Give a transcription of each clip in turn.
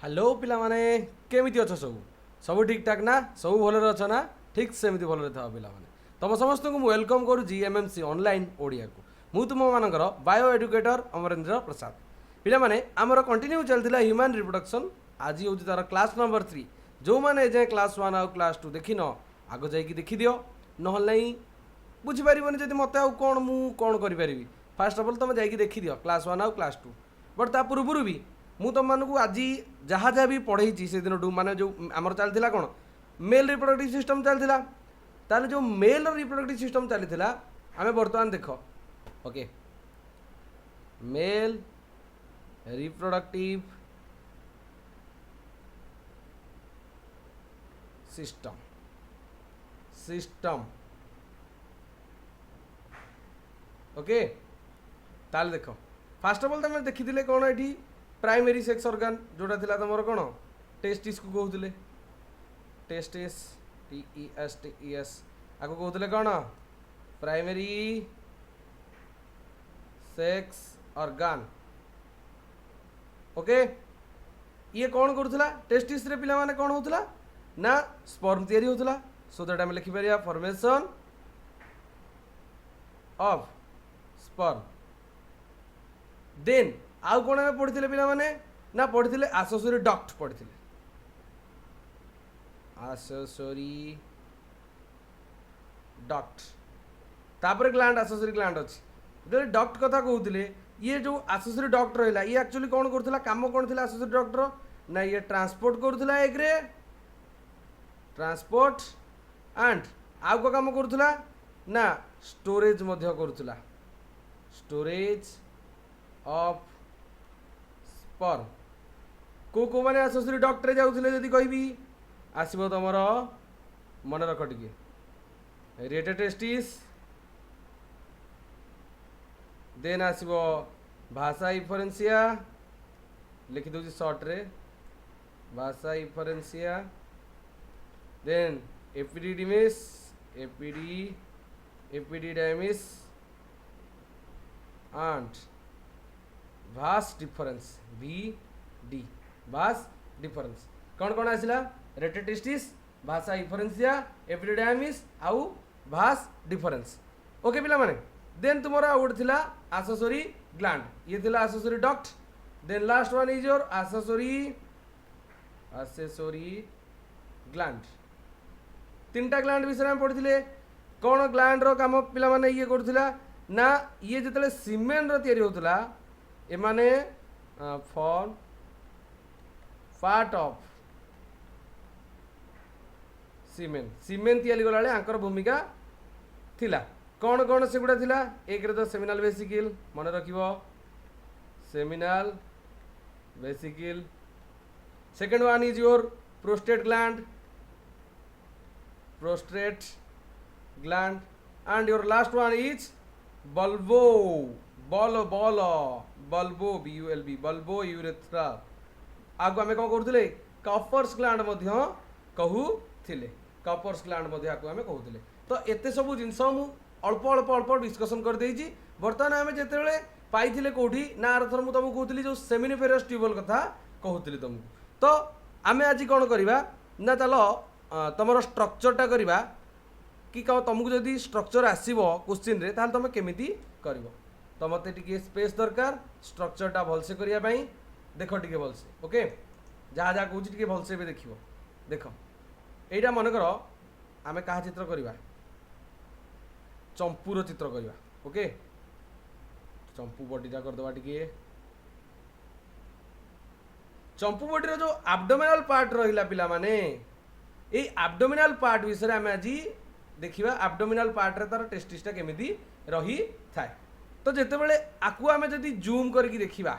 Hello पिला माने केमिति अछ सब सब ठीक ठाक ना सब भलरे अछ ना ठीक सेमिति भलरे था पिला माने तम समस्त को वेलकम करू एमएमसी ऑनलाइन ओडिया को मु तुम मानकर बायो एजुकेटर अमरेंद्र प्रसाद पिला माने आमर कंटिन्यू चलतिला ह्यूमन रिप्रोडक्शन आज हूँ तार क्लास नंबर 3 जो मैंने जे क्लास 1 आउ क्लास 2 देखिन आग जाइए देखी दियो नहल नहीं बुझीपारबनी जब मत आउ कौन मु कौन करी फास्ट अफ ऑल तुम जाइए देखी दियो क्लास 1 आउ क्लास 2 बट ता पूर्व भी मु तुम मानक आज जहाँ जहाँ भी पढ़े से दिन माने जो आमर चलता कौन मेल रिप्रोडक्टिव सिस्टम चलता ताले जो मेल रिप्रोडक्टिव सिस्टम चलता आम बर्तमान देख okay male reproductive system system okay ताले देख फास्ट अफ ऑल तुम देखी कौन ये प्राइमरी सेक्स ऑर्गन जोटा थिला तुमर कौन टेस्टिस को कहते टेस्टिस TESTES आको कहते कौन प्राइमरी सेक्स ऑर्गन ओके ये कौन करूला टेस्टिस रे पिला माने कौन होतला ना स्पर्म तैयारी होतला सो दैट हम लिखि परिया फॉर्मेशन ऑफ स्पर्म देन आउ कौन आम पढ़ी पिला माने ना पढ़ी आसेसरी डक्ट पढ़ी आसेसरी डक्ट तापर ग्लैंड आसेसरी ग्लैंड अच्छी जो डक्ट कथा कहते ये जो आसेसरी डक्ट रहा ये एक्चुअली कौन करूला काम कौन थी आसेसरी डक्टर ना ये ट्रांसपोर्ट करूला एक ट्रांसपोर्ट एंड आउ को काम करूला ना स्टोरेज मध्य करूला स्टोरेज ऑफ स्पर्म को मैंने आसेसरी डक्टर जाऊे जदि कहि आसब तुम मन रख टे रेटे टेस्टिस देन आसब भाषा इफरेन्सिया लिखि दूसरी सर्ट रे भाषा efferentia then epididymis epididymis and vas deferens VD vas deferens कौन कौन आसला रेटेटिस्टिस भाषा इफरेन्सिया एपिडिडाइमिस आउ भास डिफरेंस ओके पिला माने देन तुम्हारा आउट थिला आसेसरी ग्लैंड ये थिला accessory duct then last one is your accessory gland तीनटा ग्लैंड विषय में पढ़ी कौन ग्लैंड रो काम पिला माने ये करूला ना ये जिते सीमेन रो तैयारी होतला एमाने फॉर्म पार्ट ऑफ सीमेन सीमेन तैयारी गला बेले आंकर भूमिका थिला कौन कौन से गुड़ा थिला एक रे तो सेमिनाल वेसिकल मन रखिबो seminal vesicle second one is your prostate gland and your last one is bulbo bulbo BULB bulbo urethra आगु आमे कौन करूले कॉपर्स ग्लैंड मध्य कहूले कॉपर्स ग्लैंड मध्य आगु आमे कहूले तो एते सब जिनस मु अल्प अल्प अल्प डिस्कसन कर देइछि बर्तमान आमे जेतेबेले पाइथिले कोठी ना अरथर मु तुमको कहूली जो सेमिनिफेरस ट्यूबल कथा कहूली तुमको तो आमे आज कौन करबा ना चलो तुमर स्ट्रक्चरटा करबा कि तुमको जदि स्ट्रक्चर आसीबो क्वेश्चन रे ताल तुम केमिति करबो तो मत टे स्पेस दरकार स्ट्रक्चरटा भलसे करने देख टे भलसे ओके जहाँ जहाँ कौच टे भलसे भी देख देख यहीटा मनकर आम क्या चित्र करवा चंपूर चित्र करवा ओके चंपू बॉडीटा करदे टे चंपू बॉडीर जो एब्डोमिनल पार्ट रहा पिला माने ये एब्डोमिनल पार्ट विषय आम आज देखा एब्डोमिनल पार्ट रे तार टेस्टिसटा केमिति रही थाए तो जिते बड़े आकु आम जदि जूम करके देखा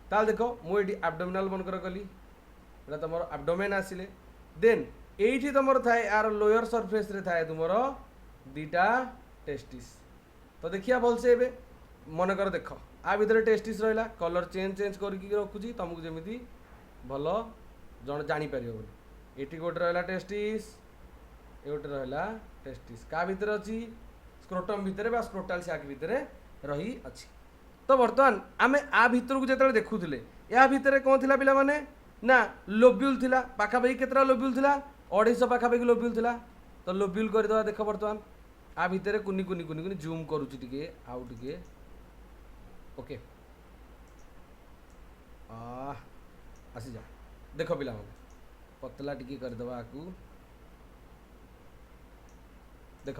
ताल देख मुझे एब्डोमिनल मनकर कली तुम एब्डोमेन आसिले देन एठी तुम थाए यार लोअर सरफेस रे थाए तुम दीटा टेस्टिस तो देखिया भलसे मनकर देख आ भितर टेस्टिस रहा कलर चेंज करके रखुची तुमको जमी भल जन जापर बोली ये गोटे रहा टेस्टिस ये गोटे रहा टेस्टिस क्या भितर अच्छी स्क्रोटम भितर बा स्क्रोटाल सैक भितर रही अच्छी तो बर्तमान आम आ भितर को जो देखुले या भितर कौन थिला पिला माने ना लोब्यूल थिला पाखापाखि केतरा लोब्यूल थिला 250 पाखापाखि लोब्यूल थिला तो लोब्यूल करदेवा देख बर्तमान आ भितर कुनी कुनी कुनी कुनी जूम करूची टिके आउ टिके ओके आसी जा देख पिला माने पतला टिके करदेवा आकू देख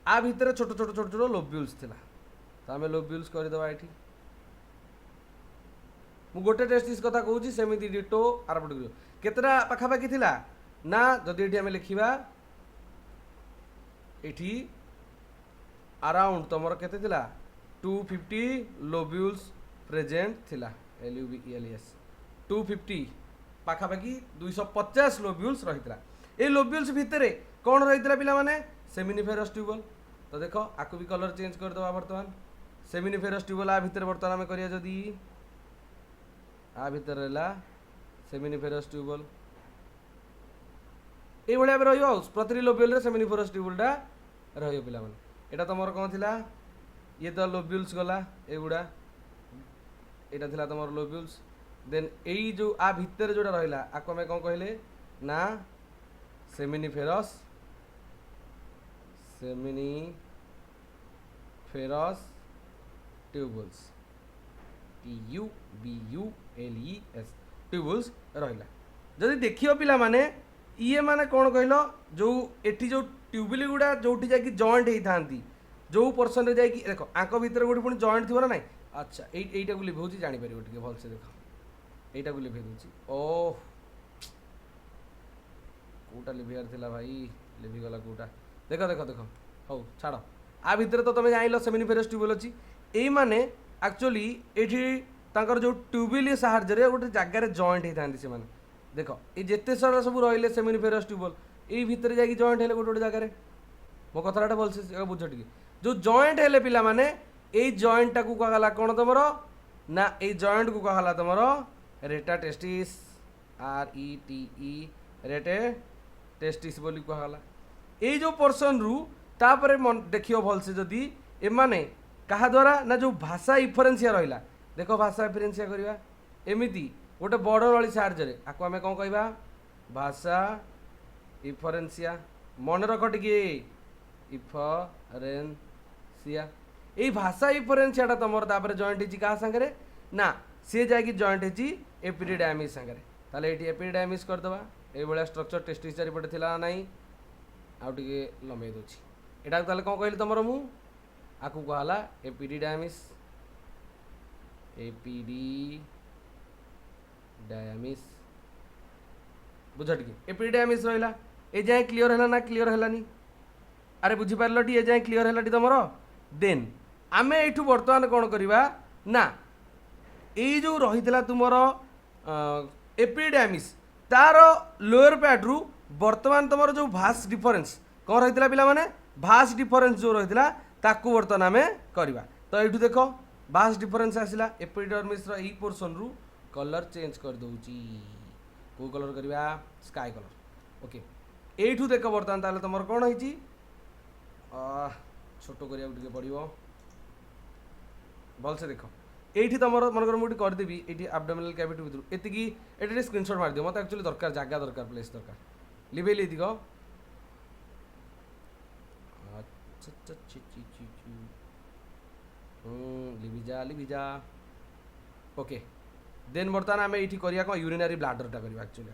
आ भितर छोट छोट छोट छोट लोब्यूल्स थिला तो आम लोब्यूल्स करदेवा एठी मु गोटे टेस्टिस कथा कहूँ सेमती डिटो आरपट केतटा पाखापाखि थिला ना जदि एठी आम लिखिबा एठी अराउंड तुमर केते थिला 250 लोब्यूल्स प्रेजेंट थिला LUBELS 250 पाखापाखि 250 लोब्यूल्स रहितला ए लोब्यूल्स भितरे कौन रहितला पिला माने सेमिनिफेरस ट्यूबल तो देखो आकु भी कलर चेंज कर दवा वर्तमान सेमिनिफेरस ट्यूबल आ भितर वर्तमान आम करिया जदी आ भितर रहला सेमिनिफेरस ट्यूबल ए भलिया रहियो प्रति लोब्यूल रे सेमिनिफेरस ट्यूबलटा रहियो पिला माने एटा तमर कोन थिला ये तो लोब्यूल्स गला एगुडा एटा थिला तमर लोब्यूल्स देन एई जो आ भितर जोडा रहिला आको हमें कोन कहले ना सेमिनिफेरस ट्यूबल्स TUBULES ट्यूबल्स रहिला जदि देखियो पिला माने ये माने कौन कहलो जो एठी जो ट्यूबुल गुड़ा जोठी जाकी जॉइंट होई थांती जो पर्सन रे जाकी देखो आंको भीतर गोटे पुणी जॉइंट थिबो ना नहीं अच्छा एटा को लिभौची जानि परिबो टिके भल से देखो एटा को लिभे दोची ओह कोटा लिभियार थिला भाई लिभि गला कोटा देखो देखो देखो हौ छाड़ आ भितर तो तुम जाइल सेमिनिफेरस ट्यूबुल अच्छी यही माने एक्चुअली एठी तांकर जो ट्यूबुल साहाଯ୍य गोटे जगार जॉइंट होता से माने देखो ये जिते सारा सब रही सेमिनिफेरस ट्यूबुल यही भितर जाकि जॉइंट है गोटे गोटे जगार मो कथाटा भलसे बुझ टे जो जॉइंट है पिला माने यही जॉइंटा को कहला कौन तुम ना ये जॉइंट को कहला तुम रेटा टेस्टिस RETE रेटे टेस्टिस बोली कहला ये जो पर्सन रु तापर देखियो भलसे जदि एमाने कहा द्वारा ना जो भाषा इफरेन्सिया रहिला देखो भाषा इफरेन्सिया करवा एमिति गोटे बड़ नली साहाଯ୍य आपको आम कौन कहवा भाषा इफरेन्सिया मन रख टिके इफरेन्सिया यही भाषा इफरेन्सियाटा तुम जॉइंट होती क्या सागर ना सी जा जॉइंट होती एपिडिडायमिस सागर ताले ये एपिडिडायमिस करदे ये स्ट्रक्चर टेस्टिस चारिपटे थिला ना आउ टे लंबे दूची एटा ताले कौन कहली तुम मु आकु कहला एपिडिडायमिस बुझ टे एपिडिडायमिस रहा ए जाए क्लीयर है ना क्लीयर है अरे बुझीपार टी ए जाए क्लीयर है तुम देन आम यू बर्तमान कौन करवा ना ये जो रही तुमर एपिडिडायमिस तार लोअर पार्ट रु बर्तमान तुम जो भास डिफरेन्स कौन रही पिला माने भास डिफरेन्स जो रही ताकू बर्तमान आम करवा तो ये देख भास डिफरेन्स आसला एपिडर्मिस रो पोर्सन रु कलर चेंज कर दूची को कलर करवा स्काई कलर ओके एठू देख बर्तमान ताले तुम कौन होती छोट करिया पड़ो भलसे देख ये तुम मनकर मुझे करदेवी ये एब्डोमिनल कैविटी भर ये स्क्रीनशॉट मार दियो मत एक्चुअली दरकार जगह दरकार प्लेस दरकार लिभे ली दिख लिभिजा ओके देन बर्तमान आम ये करिया यूरिनरी ब्लाडरटा करवा एक्चुअली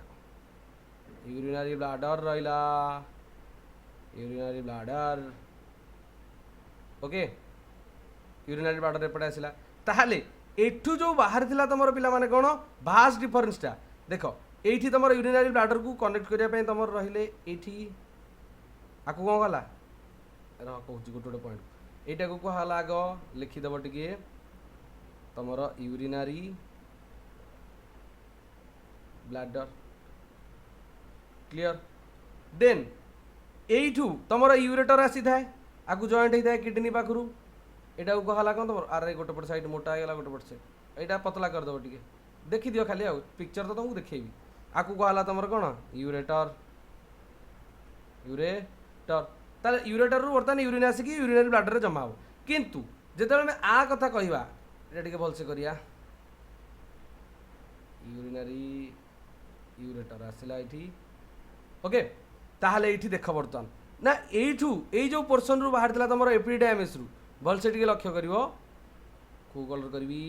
यूरिनरी ब्लाडर रहिला urinary bladder okay urinary bladder एपटे आसला ताहले एठू जो बाहर थिला तुमर पिला माने कोन भास डिफरेंसटा देखो एठी तुमर यूरिनरी ब्लाडर को कनेक्ट करिया पे तुमर रहिले एठी आकु कोन गला रह कहूची गोटे गोटे पॉइंट एटा को कहला आग लिखि दब टिके तुमर यूरिनरी ब्लाडर क्लियर देन एठू तुमर यूरेटर आसी थाए आकु जॉइंट होता है किडनी पाखु एटा को कहला कौन तुम आरे गोटे पट साइड मोटा होगा गोटे पट साइड यहाँ पतला करदेव टे देखी दियो खाली पिक्चर तो तुमको देखेबी आकु कहला तुम कौन यूरेटर यूरेटर ताले यूरेटर रु बर्तमान यूरिन आसिक यूरिनरी ब्लाडर रे जमा हो किंतु जेतेबेले आ कथा कहवा एटा टिके भलसे करिया यूरिनरी यूरेटर आसला ये ओके ताहले ये देख बर्तमान ना यू ये पोर्सन रु बाहर तुम एपिडायमिस रु भलसे टे लक्ष्य कर कौ कलर करी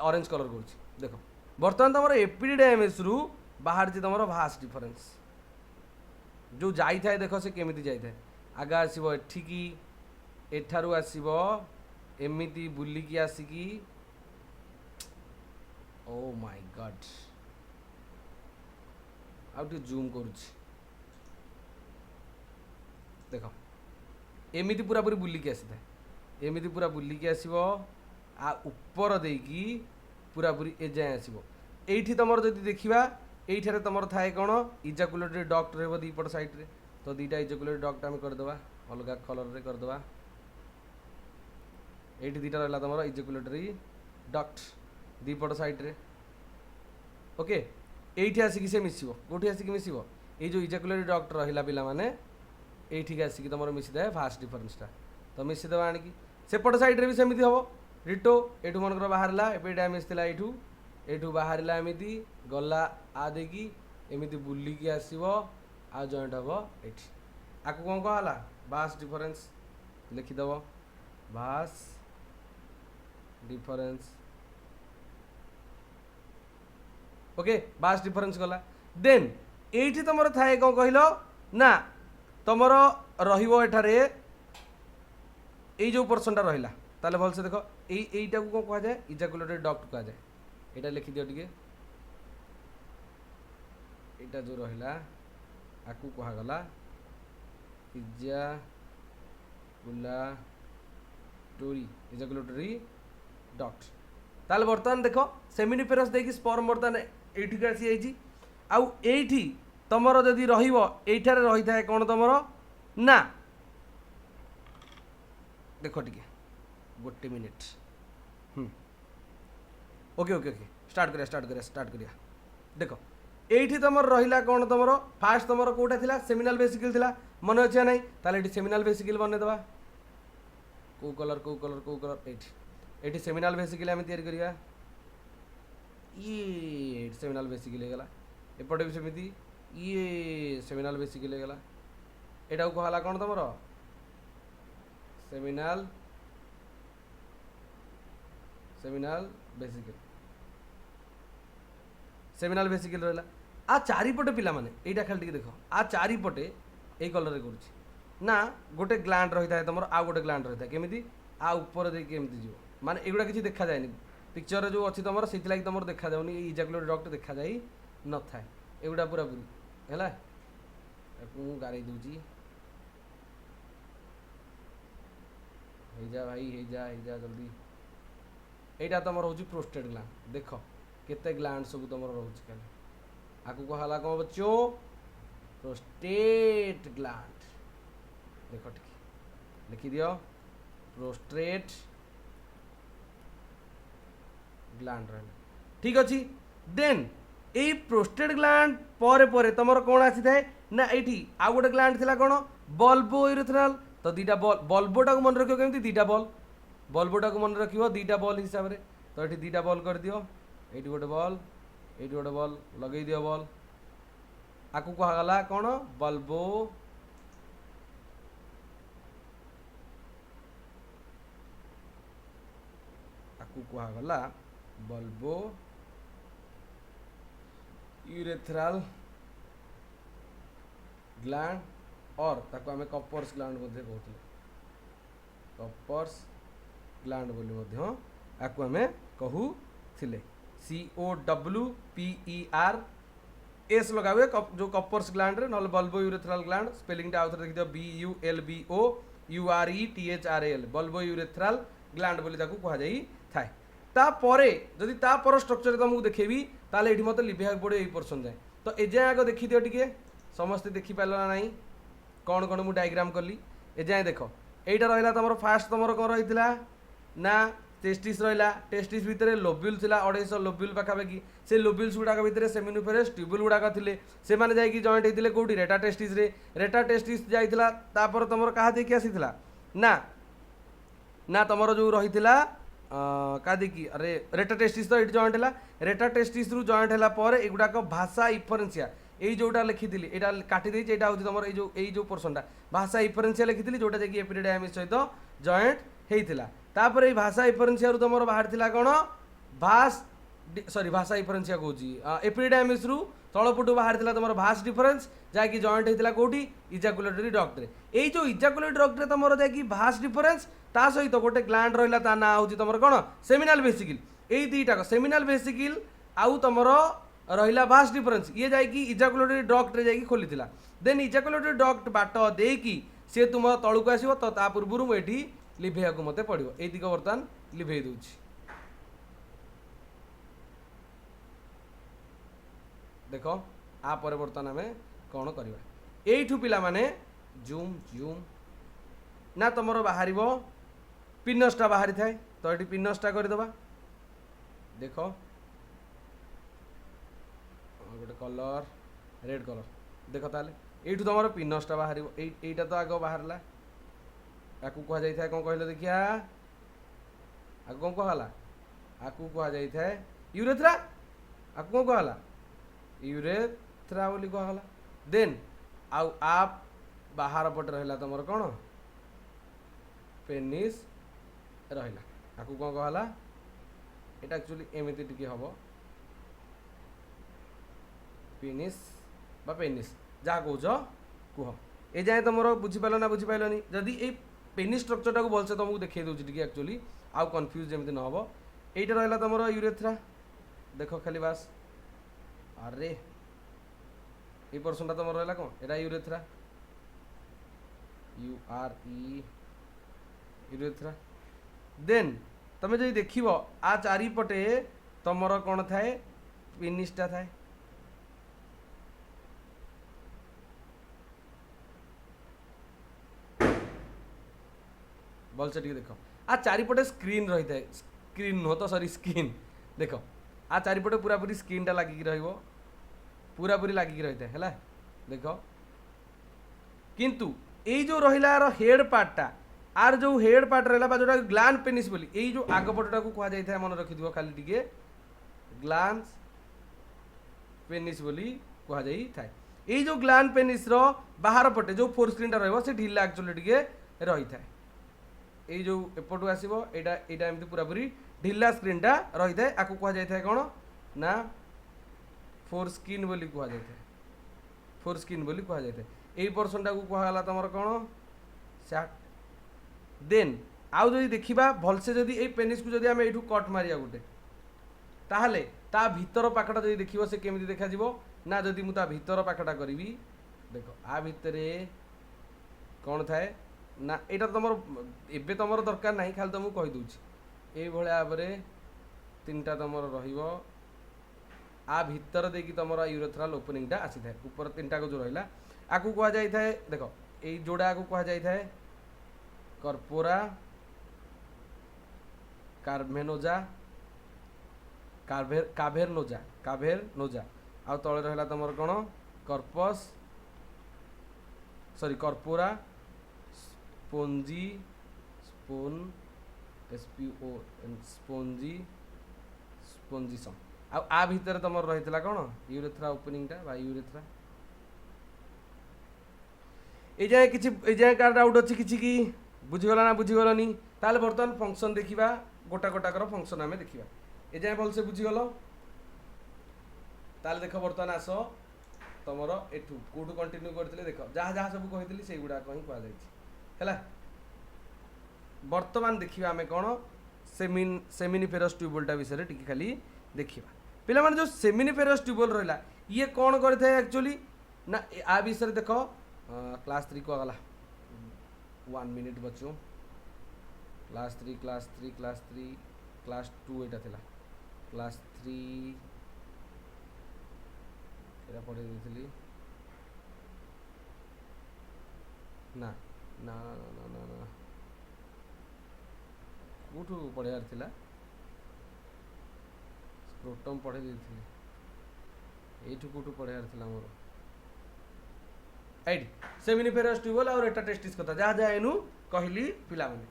ऑरेंज कलर कर देख बर्तमान तुम एपिडायमिस रु बाहर तुम भास्ट डिफरेंस जो जाई थाए देख से केमी जाई थाए आगे आसब एठिकी एठारू आसब एमिति बुलिकी आसिकी ओ माय गॉड आउ टे जूम करुच्ची देख एमिति पूरा पूरी बुलिकी आसी थाए एमिति पूरा बुलिकी आसब आ ऊपर देकी पूरा पूरी ए जाए आसब एठी तुम जदि देखा ये तुम थाए कौन इजाकुलेटरी डक्ट रही दीपट साइड्रे तो दीटा इजाकुलेटरी डक्ट आम करदे अलग कलर रे करदे ये दीटा रहा तुम इजाकुलेटरी डक्ट दीपट साइड्रे ओके ये आसिक से मिसिब कौटी आसिक मिसिब ये जो इजाकुलेटरी डक्ट रहा पिला माने ये आसिक तुम मिसीदे फास्ट डिफरेंसटा तो मिसीदे आणिकी सेपट साइड्रे भी सेमती हम रिटो एठू मनकर बाहर एपिडायमिस थी एठू बाहर एमती गला आ देकी एमती बुलिकी आसब आ जॉइंट हम ये आपको कौन कहला भास्ट डिफरेंस लिखिदेव vas deferens okay vas deferens गला देन ये तुम थाए कौन कहल ना तुम रठारे ये जो पोर्सनटा रहा ताले भलसे देख यहीटा को कौन कह जाए इजाकुलेटरी डक्ट कह जाए यहाँ लिखि दियो टिके यहाँ जो रहा आपको कहगला इजाकुलेटरी डक्ट ताले बर्तमान देख सेमिनिफेरस देकी स्पर्म बर्तमान ये आसी आउ एठी तुमर जदि रहीठारे रही थाए कौन तुमर ना देख टिके गोटे minute okay okay okay start करिया देख ये तुम रहा कौन तुम फास्ट तुम कौटा थी सेमिनाल वेसिकल थी मन अच्छे ना ताले ये सेमिनाल वेसिकल बनईदे कौ कलर ये सेमिनाल वेसिकल आम तैयारी करिया ये सेमिनाल वेसिकल होगला एपटे भी सेमती ये सेमिनाल वेसिकल होगला यहाँ को कहला कौन तुम सेमिनाल सेमिनाल वेसिकल रहा आ चारिपटे पिला माने एटा खाली देख आ चारिपटे ये कलर कर ना गोटे ग्लैंड रही है तुम आ गोटे ग्लैंड रही है केमी आ ऊपर देमती जीव माने एगुड़ा किसी देखा जाए पिक्चर जो अच्छी तुम से तुम देखा जाऊनी इजाकुलेटरी डक्ट देखा जाए न था एगुड़ा पूरा पूरी है गारे दूची जा भाई जा जल्दी यहाँ तुम रोच प्रोस्टेट ग्लैंड देख केते ग्लैंड सब तुम रोच आपको कहला कौन बच्चों प्रोस्टेट ग्लैंड देख ठीक लिखि दियो प्रोस्टेट ग्लैंड रहा ठीक अच्छी देन ये प्रोस्टेट ग्लैंड पर तुम कौन आसी थाए ना ये आउ गोटे ग्लैंड थी कौन बल्बो यूरेथ्रल तो दीटा बल बल्बोटा को मन रख केमती दीटा बल बल्बोटा को मन रख दीटा बल हिसाब से तो ये दीटा बल कर दियो ये गोटे बल लगे दियो बल आपको कहगला कौन बल्बो आपको कहगला बल्बो यूरेथ्रल ग्लैंड और ताको आमे कॉपर्स ग्लैंड बोलते कहते कॉपर्स ग्लैंड बोली आपको आमे कहूले COWPERS लगा हुए जो कॉपर्स ग्लैंड रे नल बल्बो यूरेथ्रल ग्लैंड स्पेलिंग आउ थे देखिए BULBOURETHRAL बल्बो यूरेथ्रल ग्लैंड बोली ताको कह जाई थाए तापरे जदि तापर स्ट्रक्चर तुमको देखेबी ताले एठी मते लिखिया पड़े एई पोर्शन जाए तो ए जाए आगे देखि दियो टिके समस्त देखि पाइल ना नहीं कौन कौन मु डायग्राम कली ए जाए देख एटा रहिला तमरो फास्ट तमरो कोन रहितला ना टेस्टिस रहा टेस्टिस भितर लोब्यूल थी 250 लोब्यूल पाखापाखि से लोब्यूल्स गुड़ाक भितर सेमिनिफेरस ट्यूब्यूल गुड़ाक थे से मैंने जाकि जॉइंट होते कौटी रेटा टेस्टिस रे रेटा टेस्टिस जाइला तापर तुम क्या देखिए आसी ना ना तुम जो रही का देखी अरे रेटा टेस्टिस तो ये जॉइंट है रेटा टेस्टिस रु जॉइंट है पर एगुड़ाक भाषा इफरेन्सिया यही जोटा लिखी यहाँ काटी देती यहाँ हूँ तुम जो पोर्सनटा भाषा इफरेन्सिया लिखी जोटा जैक एपिडिडायमिस सहित जॉइंट होता तापर ये भाषा इफरेन्सिया तुम बाहर कौन भास सॉरी भाषा इफरेन्सिया कौन एपिडिडायमिस रु तलपटू बाहर तुम भास डिफरेन्स जहाँकि जॉइंट होता कौटी इजाकुलेटरी डक्ट रे ये जो इजाकुलेटरी डक्ट रे तुम जैक भास डिफरेन्स ता सहित गोटे ग्लैंड रहा ता ना हूँ तुम कौन सेमिनाल वेसिकल यही दुईटाक सेमिनाल वेसिकल आउ तुम रहा भास डिफरेन्स ये जाकि इजाकुलेटरी डक्ट रे जाकि खोली देन इजाकुलेटरी डक्ट बाट देकी सी तुम तलू आसो तो ता पूर्व मुझे लिभेया को मत पड़ो ये दिग बर्तमान लिभे दूची देख आ पर बर्तमान आम कौन करवा यू पिला माने जूम जूम ना तुम बाहर पिनसटा बाहरी थाए तो ये पिनसटा करदे देख गोटे कलर रेड कलर देख ताले ये तुम पिनसटा बाहर यहीटा तो आग बाहर या कह जाए कौन कहले देखिया आग कौन कहला आपको कह जाए यूरेथ्रा आपको कौन कहला यूरेथ्रा बोली कहला देन आउ आप बाहर पटे रहा तुम कौन पेनिस रहा आपको कौन कहला ये एक्चुअली एमती टी हम पेनिस बा पेनिस जहाँ कौच कह ए जाए तुम बुझीपाल ना बुझीपालनी जदि ये पेनिस स्ट्रक्चरटा को भलसे तुमको देखा दूसरी एक्चुअली आउ कन्फ्यूज जमी न हम यहीटा रहा तुम यूरेथ्रा देख खाली बास अरे ये पोर्सनटा तुम रहा कौन एटा यूरेथ्रा यूरेथ्रा देन तुम जो देख आ चारिपटे तुम कौन थाए पेनिसटा थाए भलसे टी देख आ चारिपटे स्क्रीन रही है स्क्रीन नुह तो सॉरी स्किन देख आ चारिपटे पूरा पूरी स्किन टा लगिक पूरा पूरी लगिक रही है देख किंतु ये जो रहा हेड पार्टा आर जो हेड पार्ट रहा जो ग्लान पेनिस बोली यही जो आगपटा को कह जाए मन रखी खाली टी ग्लान्स पेनिस बोली कह जाई थाए ये जो ग्लान पेनिस रो बाहर पटे जो फोर स्क्रीन टा रही ढिला एक्चुअली टी रही थाए ये जो एपटू आसो यहाँ एमती पूरा पूरी ढिला स्क्रीन टा रही है आपको कह जाए कौन ना फोर स्किन बोली कह जाए फोर स्किन बोली कह जाए यही पोर्सनटा को कहला तुम कौन सैट देन आउ जो देखा भलसे जदि ये पेनिस को जदि आम यू कट मारिया गोटे ताहले ता भीतर पाखटा जदि देखिबो से केमिति देखा जीवो ना जदि मु ता भीतर पाखटा करी देखो आ भितरे कौन थाए ना यहाँ तुम एबे तुम दरकार ना खाली तुमको कही दूची ये भाव में तीन टा तुम आ भितर देकी तुम यूरेथ्रल ओपनिंगटा आसी थाए ऊपर तीन टा को जो रहा आपको कह जाए देख ये जोड़ा को कह जाए कर्पोरा कार्भेनोजा काभेरनोजा काभेरनोजा आ तले रहा तुम कौन corpus sorry कर्पोरा spongy spoon SPO spongy स्पोंजिसम आ भितर तुम रही कौन यूरेथ्रा ओपनिंगटा बा यूरेथ्रा ये जाए कि जाए कार डाउट अच्छी किसी की बुझीगला ना बुझीगलनी ताले बर्तमान फंक्शन देखा गोटा गोटाकर फंक्शन आम देखा ये जाए भलसे बुझीगल ताले देख बर्तमान आस तुम एठू कौटू कंटिन्यू करते देख जहाँ जहाँ सब कही से गुड़ाक ही कहुई बर्तमान देखा आम कौन सेमिनिफेरस ट्यूबवेलटा विषय टी खाली देखा पिला माने जो सेमिनिफेरस ट्यूबवेल रहा ये कौन करे एक्चुअली ना आ विषय देख क्लास 3 को गला 1 मिनिट बचो क्लास 3 क्लास 3 क्लास 3 क्लास 2 एटा थिला क्लास 3 एरा पढ़े देथिली ना ना ना ना ना कोठू पढ़ार थिला स्क्रोटम पढ़े देथिली एठू कोठू पढ़ार थिला मोर एट सेमिनिफेरस ट्यूबवेल और एटा टेस्टिस कथा जहाँ जहाँ एनु कहली पिला माने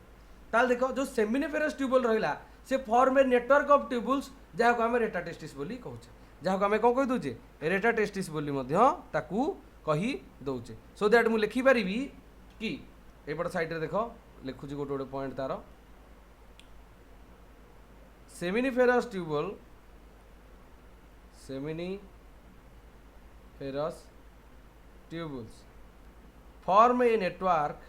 ताल देखो जो सेमिनिफेरस ट्यूबवेल रहिला से form a network of tubules जहाँ को आम रेटा टेस्टिस बोली कहूचे जहाँ को आम कौन कही दूचे रेटा टेस्टिस बोली मध्य ताकू कही दौचे सो दैट मुझे लिखिपारि कि एपट साइड देख लिखुची गोटे गोटे पॉइंट तार seminiferous tubule seminiferous tubules form a network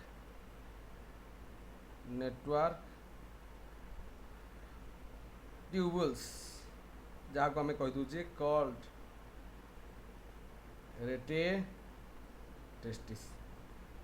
tubules जहाँ को हमें कह दूचे कॉल्ड रेटे टेस्टिस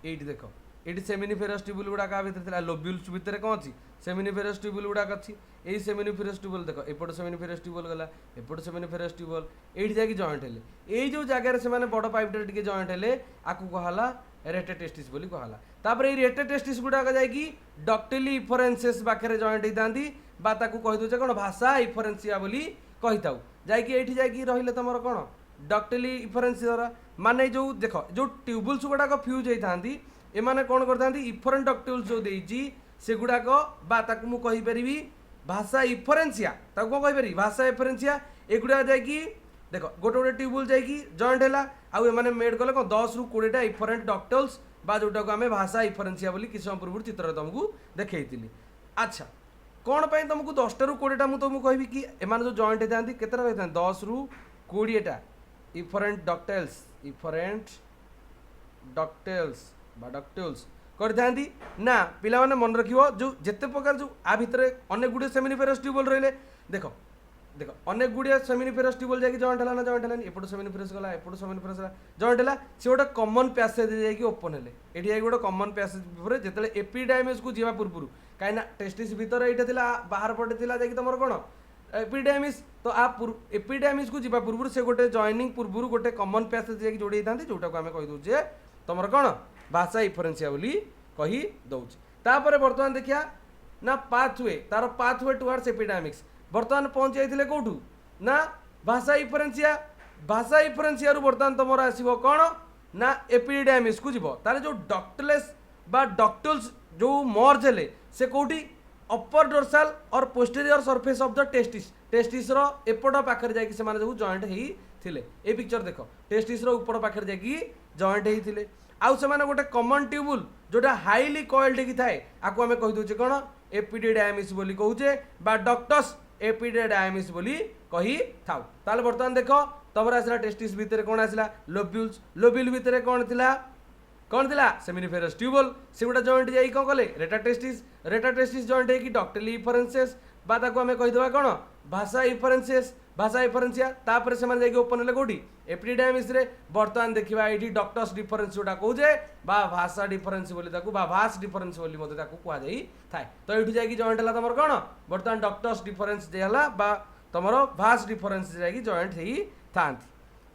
एट देख ये सेमिनिफेरस ट्यूबुल गुड़ा क्या भितर लोब्यूल्स भितर कौन अच्छी सेमिनिफेरस ट्यूबुल गुड़ा अच्छी यही सेमिनिफेरस ट्यूबुल देख एपट सेमिनिफेरस ट्यूबुल गला एपट सेमिनिफेरस ट्यूबुल ये जाकि जॉइंट हेले यही जो जगह से बड़ पाइपटे टिके जॉइंट हेले आकु कहला रेटे टेस्टिस बोली कहला तापर ये रेटे टेस्टिस गुड़ाक जाकि डक्टिली इफरेन्सेस पाखे जॉइंट होती बा ताकू कही दूचे कौन भाषा इफरेन्सिया बोली कही थाउ जाकि एठी जाकि रहिले तमर कौन डक्टिली इफरेन्सिया माने जो देख जो ट्यूबुल्स गुड़ाक फ्यूज होती एमाने कौन करथांती इफरेंट डक्टिल्स जो देइची सेगुड़ाक बा ताकू मु कहि परिबी भाषा इफरेन्सिया ताकू कौन कहि परिबी भाषा इफरेन्सिया एगुड़ा जाकि देख गोटे गोटे ट्यूबुल जाकि जॉइंट हैला आउ एमाने मेड कले कौन 10 रु 20टा इफरेंट डक्टिल्स बा जोटा को आमे भाषा इफरेन्सिया बोली किछ समय पूर्व चित्र तुमको देखैतिली अच्छा कौन पाई तुमको 10 रु 20टा मु तुमको कहबी कि एमाने जो जॉइंट होती केतरा होता 10 रु 20टा इफरेंट डक्टिल्स बा डक्टिल्स करथांती ना पिला माने मन रखियो जो जेते प्रकार जो आ भितर अनेक गुडे सेमिनिफेरस ट्यूबुल रहिले देखो देखो अनेक गुड़िया सेमिनिफेरस ट्यूबुल जाकि जॉइंट हला ना जॉइंट हलानी एपट सेमिनिफेरस गला एपट सेमिनिफेरस गला जॉइंट हला से गोटे कॉमन पैसेज जाकि ओपन हेले एठी जाकि गोटे कॉमन पैसेज पर जेतले एपिडायमिस को जीवा पूर्व काइना टेस्टिस भीतर एटा थिला बाहर पटे थिला जाकि तमर कोन एपिडायमिस तो आ एपिडायमिस को जीवा पूर्व से गोटे जॉइनिंग पूर्व गोटे कॉमन पैसेज जाकि जोड़ी थांती जोटा को आमे कहि दोचे तमर कोन भाषा इफरेन्सिया बोली कही दौचे तापर वर्तमान देखिया ना पाथवे तार पाथवे टुवर्ड्स एपिडायमिक्स बर्तमान पहुंच जाइए कौटू ना भाषा इफरेन्सिया रु बर्तमान तुम आसो कौन ना एपिडायमिस को जीव ताले जो डक्टलेस बा डक्टल्स जो मर्ज हेले से कौटी अपर डोर्साल और posterior surface of the testis रो एपट पाखरे जाकि से माने जो जॉइंट हेई थिले ए पिक्चर देखो टेस्टिस रो ऊपर पाखरे जाकि जॉइंट हेई थिले आउ से माने गोटे कॉमन ट्यूबुल जोटा हाईली कॉइल्ड की थाए आकु आमे कहि दोचे कोन एपिडायमिस बोली कहूचे बा डक्टस एपिडायमिस बोली कही थाउ ताले वर्तमान देखो तमर आसला टेस्टिस भितर कोन आसला लोब्यूल भितर कोन थिला सेमिनिफेरस ट्यूबुल सेगुडा जॉइंट जाई कोन कले रेटा टेस्टिस जॉइंट है कि डक्टिली इफरेन्सेस बा ताकू आमे कहि देबा कोन भाषा इफरेन्सिया तापर से माने जाई ओपन ले कोठी एपिडायमिस रे वर्तमान देखिबा एठी डक्टस डिफरेंस जोटा कहूजे बा भाषा डिफरेंस बोली ताकू बा भाष डिफरेंस बोली मते ताकू कुआ जाई थाए तो एठी जाई जॉइंट हला तमर कोन वर्तमान डक्टस डिफरेंस जे हला बा तमर भाष डिफरेंस जाई जॉइंट हेई थांती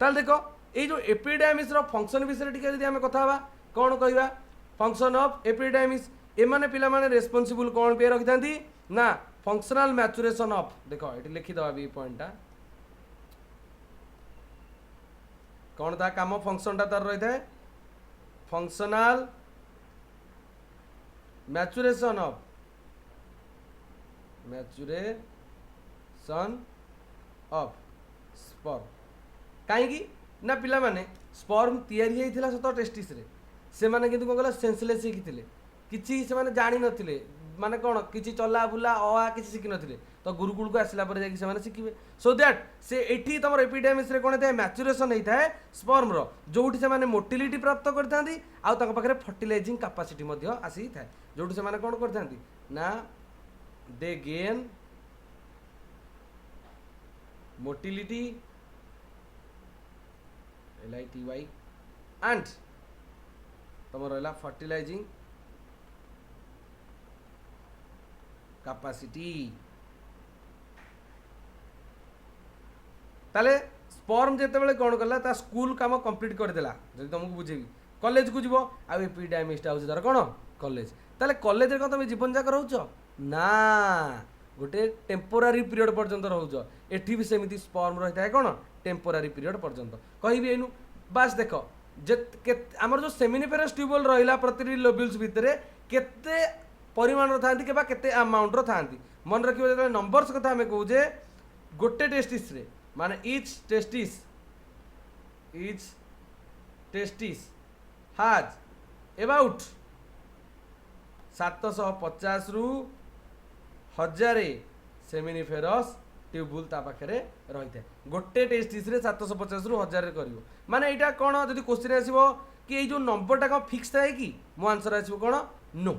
ताल देखो ए जो एपिडायमिस रो फंक्शन विषय टिके जदी हमें कथा बा कोन कहिबा फंक्शन ऑफ एपिडायमिस ए माने पिला माने रेस्पोंसिबल कोन पे रखि थांती ना फंक्शनल मैचुरेशन ऑफ देखो ये लिखी दवा भी पॉइंटा कौन था काम फंक्शन टा तार रही है फंक्शनल मैचुरेशन ऑफ स्पर्म कहीं ना पिला माने स्पर्म तैयारी होता सत टेस्टिस रे से माने किंतु कौन सेंसलेस होते किसी से माने जानी नथिले माने कौन किसी चला बुला अ किसी शिखि नथिले तो गुरुकुल को आसला पर जाकि से शिखिबे सो दैट से एठी तमर एपिडायमिस रे कोन थाए मैचुरेशन होता है स्पर्म रो जोठी से माने मोटिलिटी प्राप्त करथांती आ तक पाखरे फर्टिलाइजिंग कैपेसिटी मध्य आसी थाए जोठी से माने कोन करथांती ना दे गेन मोटिलिटी LITY एंड तमर रहला फर्टिलाइजिंग कैपेसिटी ताले स्पर्म जेते बेले कोन करला ता स्कूल काम कंप्लीट कर देला जदि तुमको बुझेबी कॉलेज को जीवो आ एपिडायमिस होउछ तार कोन कॉलेज ताले कॉलेज रे कोन तुम जीवन जाक रहउछ ना गोटे टेम्पोरारी पीरियड पर्यंत रहउछ एठी भी सेमिति स्पर्म रहता है कोन टेम्पोरारी पीरियड पर्यंत कहबी एनु बस देखो जे आमर जो सेमिनिफेरस ट्यूबुल रहिला प्रति लोब्यूल्स भितरे केते परिमाण था कि केते अमाउंट था मन रखिए जो नंबर्स कथा आम कहे गोटे टेस्टिस रे माने इच टेस्टिस हाज एबाउट 750 रु 1000 सेमिनिफेरस ट्यूबुल ता पाखे रही है गोटे टेस्टिस रे 750 रु 1000 करियो माने एटा कोन जदि क्वेश्चन आसीबो कि ये जो नंबरटा कौन फिक्स थाए कि मो आंसर आसो कौन नो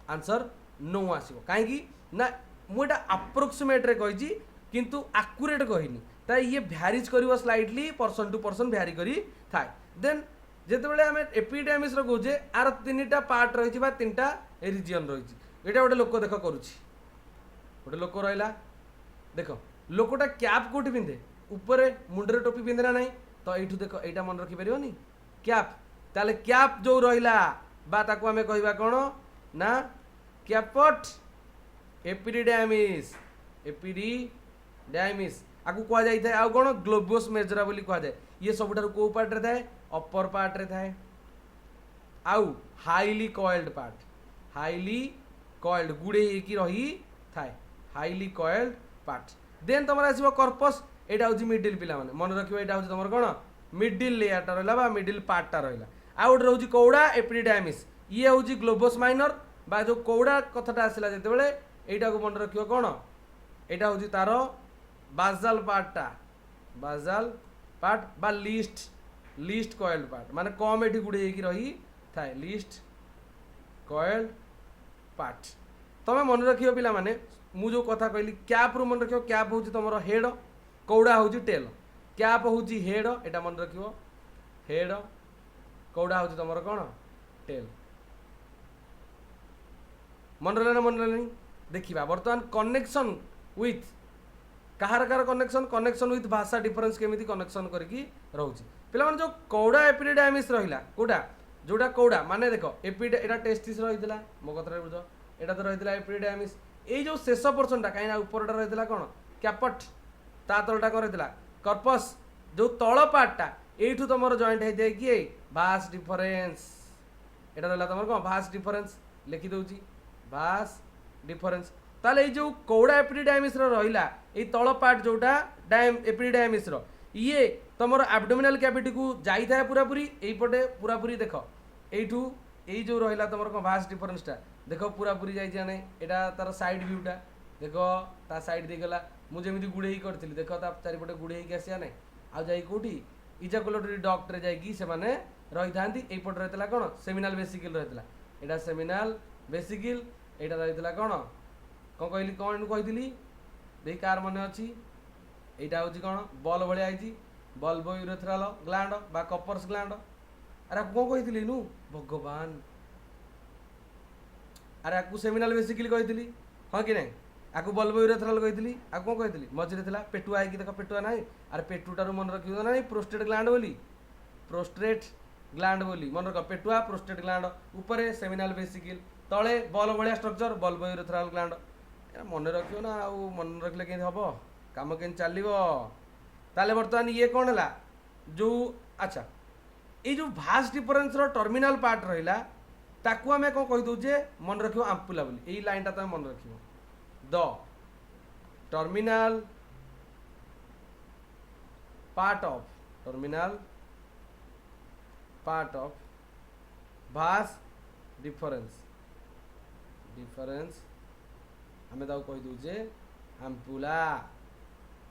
आंसर नो आसो कहीं ना मुझे अप्रोक्सीमेट रे कही किंतु आकुरेट कहनी ता ये भ्यारीज कर स्लाइटली पर्सन टू पर्सन भ्यारी करी थाए देन जिते आम एपिडेमिक्स कहे आर 3टा पार्ट रही 3टा रिजन रही गोटे लोक देख करुच्ची गोटे लोक रहा देख लोकटा कैप कौटी पिंधे ऊपर मुंडे टोपी पिंधे ना ना तो ये देख यहाँ मन रखिपर कैप ताले कैप जो रहिला बा ताको आमे कहिबा कोन ना कैपट एपिडिडायमिस आकु कहा जाय थाए आ कोन ग्लोबस मेजरा बोली कहा जाय ये सबुठार को पार्ट रे थाए अपर पार्ट रे थाए आउ हाईली कॉइल्ड गुड़े की रही थाए हाईली कॉइल्ड पार्ट देन तमरा आसीबो कर्पस एटा होची मिडिल पिला माने मन रखिबो एटा होची तमर कोन मिडिल लेयरटा रहिला बा मिडिल पार्टटा रहिला आउट रोज कौड़ा एपिडिडायमिस ये हूँ ग्लोबस माइनर बा जो कौड़ा कथाटा आसला जिते यहाँ को मन रखियो कौन यहाँ हूँ तार बाजाल पार्ट बा लिस्ट कॉइल्ड पार्ट माने कम एठी गुड़े रही थाए लिस्ट कॉइल्ड पार्ट तमें मन रखियो पिला माने मु जो कथा कहली कैप रु मन रखियो कैप हूँ तुम हेड कौड़ा हूँ टेल कैप हूँ हेड एटा मन रखियो हेड कौड़ा हूँ तुम कौन टेल मन रहा ना मन रहा देखा बर्तमान connection with Kahar Kahar connection with भाषा डिफरेंस केमी कनेक्शन करके रोचे पे जो कौड़ा एपिडिडायमिस रहा कौटा जोटा कौड़ा माने देख एटा टेस्टिस रही मो कथा बुझ एटा तो रही एपिडिडायमिस ये जो शेष पोर्शनटा कहीं उपरटा रही कौन कैपट ता तलटा कौन रही कर्पस जो तल पार्टा यू तुम जॉइंट हो जाए भास डिफरेंस एटा रहा तुम कौन भास डिफरेंस लिखिदे भास डिफरेंस ताले जो कौड़ा एपिडिडायमिस रहा ये तल पार्ट जोटा एपिडिडायमिस ये तुम एब्डोमिनल कैविटी को जाई था पूरा पूरी एपटे पूरा पूरी देख एठू ये जो रहा तुम कौन भास डिफरेंसटा देख पूरा पूरी जाने यहाँ तार साइड व्यूटा देख ता साइड देगला मुझे गुड़े करी देख चारिपटे गुड़े आसिया ना आ जा कौटी इजाकुलेटरी डक्ट रे जाइकी से माने रही था एपट रही कौन सेमिनाल वेसिकल रही एटा सेमिनाल वेसिकल एटा रही कौन कहली कौन कही देख कार मन अच्छी यहाँ हूँ कौन बल भाया बल्ब यूरेथ्रल ग्लैंड बा कपर्स ग्लैंड अरे कौन कही नु भगवान अरे आपको सेमिनाल वेसिकल कही हाँ कि नहीं आपको बल्ब यूरेथ्रल कही आपको कौन कही मझे था पेटुआ है देख पेटुआ ना अरे पेटुटार मन रखिए ना प्रोस्टेट ग्लैंड बोली प्रोस्टेट ग्लैंड बोली मन रख पेटुआ प्रोस्टेट ग्लैंड ऊपर सेमिनाल वेसिकल तले बल भाया स्ट्रक्चर बल्ब यूरेथ्रल ग्लैंड मन रखियो ना आउ मन रखले के हम काम के चलो ताले बर्तमान ये कौन है जो अच्छा ये जो भास डिफरेंस टर्मिनाल पार्ट रहा ताकू आम कौन कही दौचे मन रखियो आम्पुला बोली यही लाइनटा तुम मन रखियो the terminal part of vas difference आम ताकू कही दौचे आम्पुला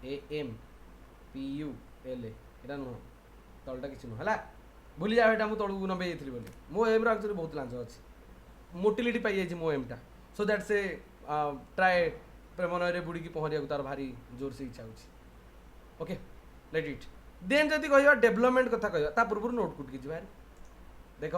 AMPULA एटा नुह तलटा किसी नुह है भूली जाओ यहाँ मुझे तलू नबे जाइली बोली मो एम एक्चुअली बहुत लांच अच्छी मोटिलिटी पाई जाइए मो एमटा सो दैट से ट्राए प्रेमनय बुड़ी की पहरिया तार भारी जोर से इच्छा होची ओके लेट इट देन जदि कह डेभलपमेंट कथा कह पूर्व नोट कुट की देख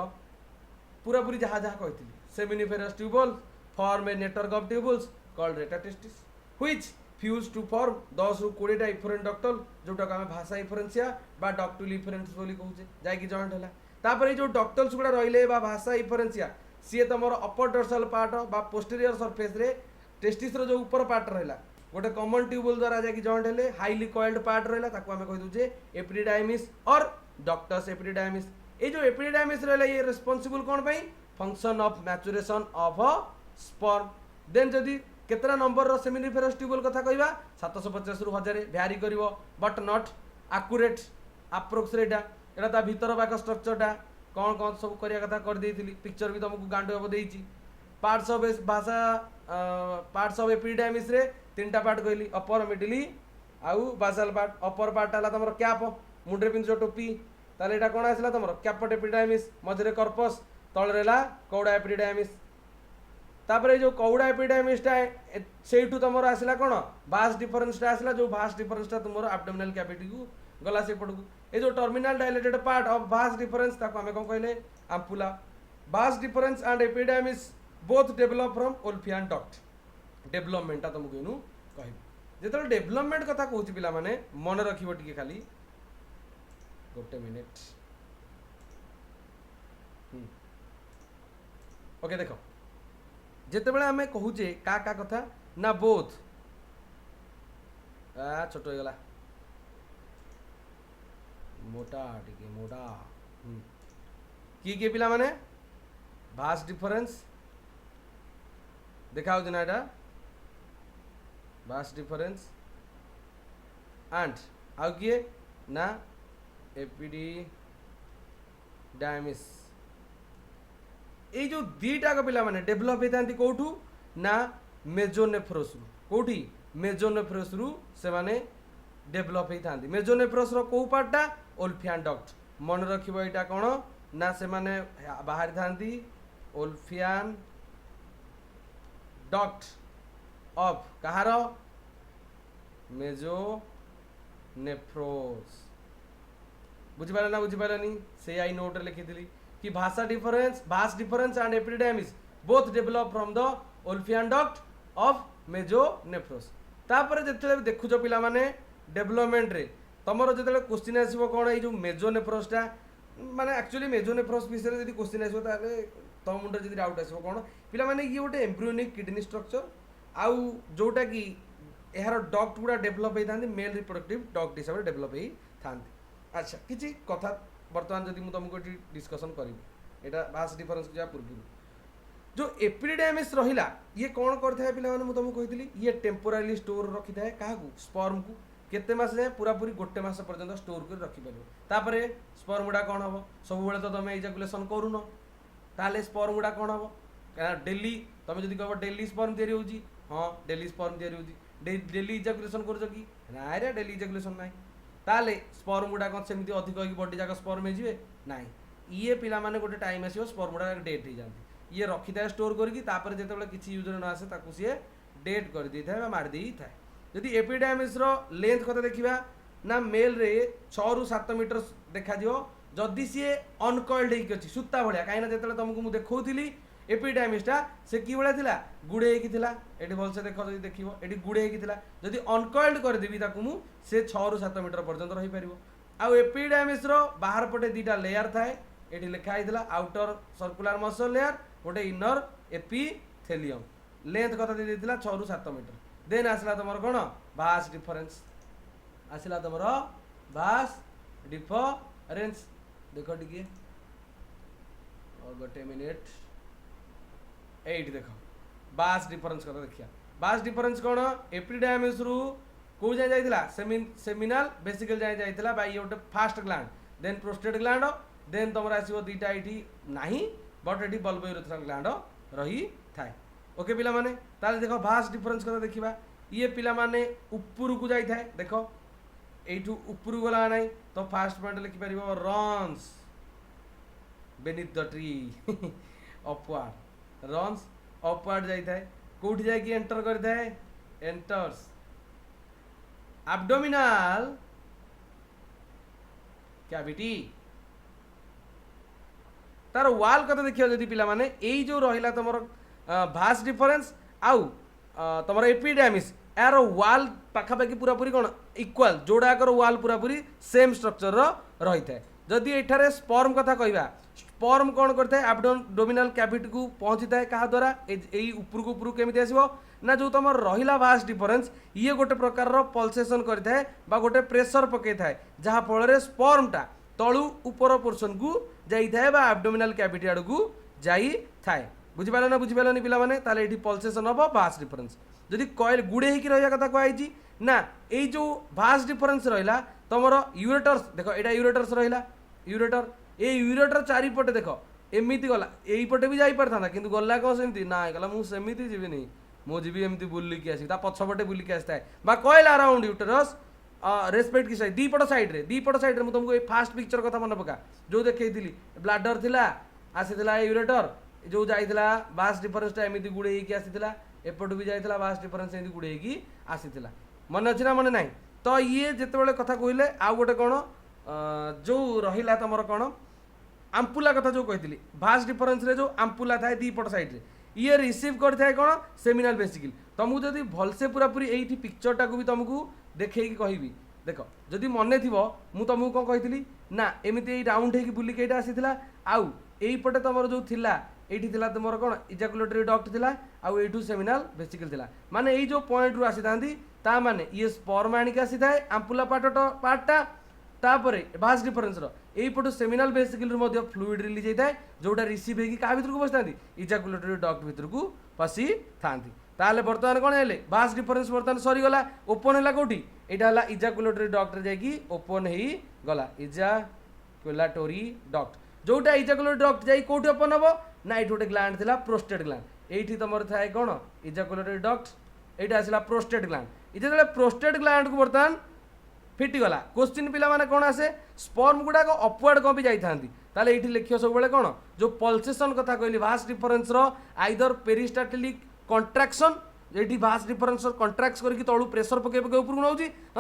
पूरा पूरी जहाँ जहाँ कही seminiferous tubule form a network of tubules called rete testis which fuse to form 10 ରୁ 20 टा इफरेंट डक्टल जोटा आम भाषा इफरेंसिया बा डक्टुल इफरेंस बोली कहूचे जाकि जॉइंट है तापर जो डक्टल्स गुड़ा रहिले बा भाषा इफरेंसिया सी तुम अपर डोर्सल पार्ट बा पोस्टीरियर सरफेस रे टेस्टिस रो जो ऊपर पार्ट रहा गोटे कॉमन ट्यूबल द्वारा जाकि जॉइंट है हाईली कॉइल्ड पार्ट रहा ताको आम कही दूचे एपिडिडायमिस और डक्टस एपिडिडायमिस ये जो एपिडिडायमिस रहा ये रिस्पांसिबल कौन पाई function of maturation of sperm then जदि केतरा नंबर रो सेमिनिफेरस ट्यूबुल कथा कहबा 750 रु 1000 भ्यारी करिवो बट नॉट एक्यूरेट अप्रोक्स रेटा एटा ता भीतर बाक स्ट्रक्चरटा कौन कौन सब करिया कथा कर देइथिली पिक्चर भी तुमको गांडो हबो देइची पार्ट्स ऑफ भाषा पार्ट्स ऑफ एपिडाइमिस रे तीनटा पार्ट कहली अपर मिडिली आउ बासाल पार्ट अपर पार्ट हला तमरो कैप मुंडरे पिंजो टोपी ताले एटा कोन आसला तमरो कैपट एपिडाइमिस मझरे कर्पस तळे रेला कौड़ा एपिडाइमिस तापर जो कौड़ा एपिडाइमिसटा सेठू तमरो आसला कोन भास डिफरेंसटा आसला जो भास डिफरेंसटा तुमरो एब्डोमिनल कैविटी को गला से पडकू ए जो terminal dilated part of vas deferens ताको हमें कोन कहले ampulla vas deferens and epididymis both develop from Wolffian duct development तुमको इनु कहबी जेतल डेवलपमेंट कथा कहूची पिला माने मन रखिबो टिके खाली गोटे मिनिट ओके देखो जेतेबेले हमें कहूचे का कथा ना बोथ छोट हो गला मोटा टिके मोटा की पिला माने भास डिफरेंस देखा हो ना भास डिफरेंस एंड आउ किए ना एपिडिडाइमिस ये जो दीटा का पिला माने डेवलप होता कौटू ना मेजोनेफ्रोस कौटी मेजोनेफ्रोस से माने डेवलप होता मेजोनेफ्रोस रो को पार्टा ओल्फियन डक्ट मन रखिबो एटा कोन ना से माने बाहर थांती ओल्फियन डक्ट ऑफ कहार मेजोनेफ्रोस बुझिपारे ना बुझिपारे से आई नोट लिखी थी कि vas deferens vas deferens and epididymis both develop from the Wolffian duct of mesonephros तापर जेते देखुछ पिला माने डेवलपमेंट रे तमरो जेते क्वेश्चन आसीबो कोन ए जो मेजोनेफ्रोसटा माने एक्चुअली मेजोनेफ्रोस विषय जदी क्वेश्चन आसीबो ताले तम मुंड जदी डाउट आसीबो कोन पिला माने ये गोटे एम्ब्रियोनिक किडनी स्ट्रक्चर आउ जोटा कि यार डक्ट गुड़ा डेवलप होता मेल रिप्रोडक्टिव डक्ट हिसाब से डेवलप होता अच्छा किसी कथा बर्तमान जब मुझे तुमको डिस्कसन करी एटा भास डिफरेंस जा पूर्व जो एपिडिडाइमिस रहिला ये कौन करता है पिला माने तुमको कही ये टेम्पोरारी स्टोर रखी था क्या स्पर्म को केते मास जाए पूरा पूरी गोटे मास पर्यंत स्टोर कर रखी पार तापर स्पर्म गुड़ा कौन हम सब बेले तो तुम इजाकुलेसन करून ताले स्पर्म गुड़ा कौन हम क्या डेली तुम जब कह डेली स्पर्म तैयारी होची हाँ डेली स्पर्म तैयारी होची डेली इजाकुलेसन कर कि ना रे डेली इजाकुलेसन ना ताले स्पर्म गुड़ा कौन सेमती अधिक होगी बॉडी जाक स्पर्म हो ना ये पिला माने गोटे टाइम आसो स्पर्म गुड़ा डेट हो जाती ये रखी था स्टोर करके जिते किसी यूजर न आसे ताकू सी डेट कर दे था मार दे था जदि एपिडाइमिस रो लेंथ कथा देखिबा ना मेल रे 6 रु 7 मीटर देखा दियो जदि सी अनकॉइल्ड हेकी अछि सुत्ता भलिया काइना जेतले तुमको मु देखौथिली एपिडाइमिसटा से कि भलिया थिला गुडे हेकी थिला एठी भल से देखो जदि देखिबो एठी गुडे हेकी थिला जदि अनकॉइल्ड कर देबी ताकू मु से 6 रु 7 मीटर पर्यंत रही परिबो आ एपिडाइमिस रो बाहर पटे दीटा लेयर थाए एठी लिखा हितला आउटर सर्कुलर मसल लेयर गोटे इनर एपिथेलियम लेंथ कथा दे दिला 6 रु 7 मीटर देन आसला तुम कौन भास डिफरेंस आसला तुम भास डिफरेंस देख टी गोटे मिनिट एट देख भास डिफरेंस कथा देखिया भास डिफरेंस कौन एपिडाइमिस रु को जाए जाइतिला सेमिनल बेसिकल जाए जाइतिला बाय गोटे फास्ट gland then prostate gland then तुम आसो दीटा ये नहीं बट ये बल्ब यूरेथ्रल ग्लैंड रही थाए ओके पिला माने ताले देखो भास डिफरेंस कथा देखिबा ये पिला माने ऊपर को जाई थाए देखो एठू ऊपर गला नाही तो फास्ट पॉइंट लिखि परिबो runs beneath the tree upward runs upward जाई थाए कोठी जाय कि एंटर कर थाए एंटर्स एब्डोमिनल कैविटी तार वाल कथा देखियो जदि पिला माने एई जो रहिला तमरो भास डिफरेंस आउ तुम एपिडाइमिस यार वाल पाखापाखि पूरा पूरी कौन इक्वाल जोड़ाकर वाल पूरा पूरी सेम स्ट्रक्चर रही है जदि एठारे स्पर्म कथा कहवा स्पर्म कौन करता है एब्डोमिनल कैविटी को पहुंची था क्या द्वारा यही ऊपर को केमी आसो ना जो तुम रहा भास डिफरेंस ये गोटे प्रकार पल्सेसन करता है बा गोटे प्रेशर पकई था जहाँ फल स्पर्मटा तलू ऊपर पोर्सन को जाई था एब्डोमिनल कैविटी आड़ को जाई थाए बुझिपार ना बुझिपारे पिलाने ताले ये पल्सेसन हम भास डिफरेन्स जदि कॉइल गुड़े होकर रहा कथा कहुई ना ये जो भास डिफरेन्स रहा तुम यूरेटर्स देख यहाँ यूरेटर्स रहा यूरेटर ये यूरेटर चारिपटे देख एमती गला यहीपटे भी जापर था कि गला कौन सेमती ना गला मुझे जीवनी मुझे एमती बुलिकी आसी पछपटे बुलिकी आसी था कॉइल अराउंड यूटेरस रेस्पेक्ट की साइड दीपट साइड में तुमको फास्ट पिक्चर कथा मन पका जो देखी ब्लाडर थिला आसीला यूरेटर जो जाइला बास डिफरेन्स एमती गुड़े आसीला एपटू भी जाइला बास डिफरेन्स एमती गुड़े आसीला मन अच्छी ना मन ना तो ये जिते कथा कहले आउ गोटे कौन जो रहा तुम कौन आम्पुला कथा जो कही भास डिफरेन्स रे जो आम्पुला थाए दीपट साइड रे ये रिसीव करता कौन सेमिनाल बेसिकल तुमको जब भलसे पूरा पूरी यही पिक्चरटा को भी तुमको देखे कहबी देख जदि मन थी मुझे तुमको कौन कही ना एमती राउंड हो बुलिक आसीला आउ यहीपटे तुम जो थिला ये तुम कौन इजाकुलेटरी डक्ट थिला आउ एठू सेमिनाल बेसिकल थिला माने ये जो पॉइंट रू आसी था माने ये स्पर्म आणिक आसी थाए आम्पुला पार्टा तापर भास डिफरेन्स रहीपटू सेमिनाल बेसिकल फ्लूइड रिलीज होता है जोटा रिसीव होगी क्या भितर को बस था इजाकुलेटरी डक्ट भितर को पशि था ताले बर्तमान कौन है भास डिफरेन्स बर्तमान सरीगला ओपन है कौटी यहाँ है इजाकुलेटरी डक्ट जाकि ओपन हो गला इजाकुलेटरी डक्ट जोटा इजाकुलेटरी डक्ट जाई कौटी ओपन हम ना ये गोटे ग्लैंड थिला प्रोस्टेट ग्लैंड ये तुम थाए कौन इजाकुलेटरी डक्ट ये आसला प्रोस्टेट ग्लैंड ये प्रोस्टेट ग्लैंड को बर्तमान फिटिगला क्वेश्चन पिला माने कौन आसे स्पर्म गुड़ाक अपवर्ड कौन भी जाता ये लिखियो सब बेले कौन जो पल्सेसन कथा कहली भास डिफरेन्स आइदर पेरिस्टाटिक कंट्राक्शन ये भास डिफरेन्स कंट्राक्ट करके तलू प्रेसर पके पके ऊपर नौ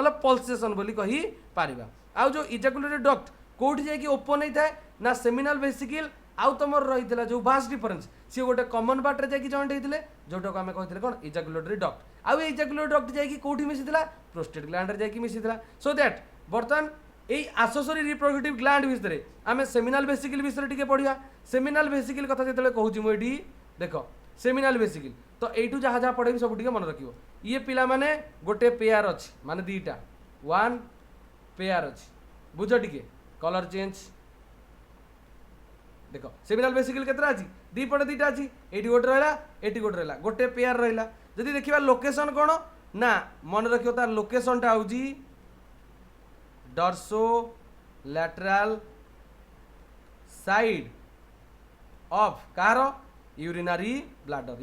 ना पल्सेसन बोली कही पारिबा आउ जो इजाकुलेटरी डक्ट कौटी जाकि ओपन होता है ना सेमिनाल वेसिकल आउ तुम रही जो भास डिफरेन्स सी गोटे कमन पार्ट जाकि जॉइंट होते जोटा को आम कहते कौन इजाकुलेटरी डक्ट आउ इजाकुलेटरी डक्ट जाकि कौटी मिसिला प्रोस्टेट ग्लैंड रे जाकि मिसिला सो दैट बर्तमान यही आसेसरी रिप्रोडक्टिव ग्लैंड विषय आम सेमिनाल वेसिकल विषय टी पढ़ा सेमिनाल वेसिकल कथा जो कहूँ मुझे देख सेमिनाल वेसिकल तो यू जहाँ जहाँ पढ़े सब मन रख ये पिला माने गोटे पेयर अच्छी माने दीटा वन पेयर अच्छी बुझ टे कलर चेंज देख सेमिनाल वेसिकल केतरा अच्छी दीपटे दीटा अच्छी ये गोटे रहा ये गोटे रहा गोटे पेयर रहा जदि देखा लोकेशन कौन ना मन रखियो तार लोकेशन टा हूँ डर्सो लैटरल साइड ऑफ कार यूरिनरी ब्लाडर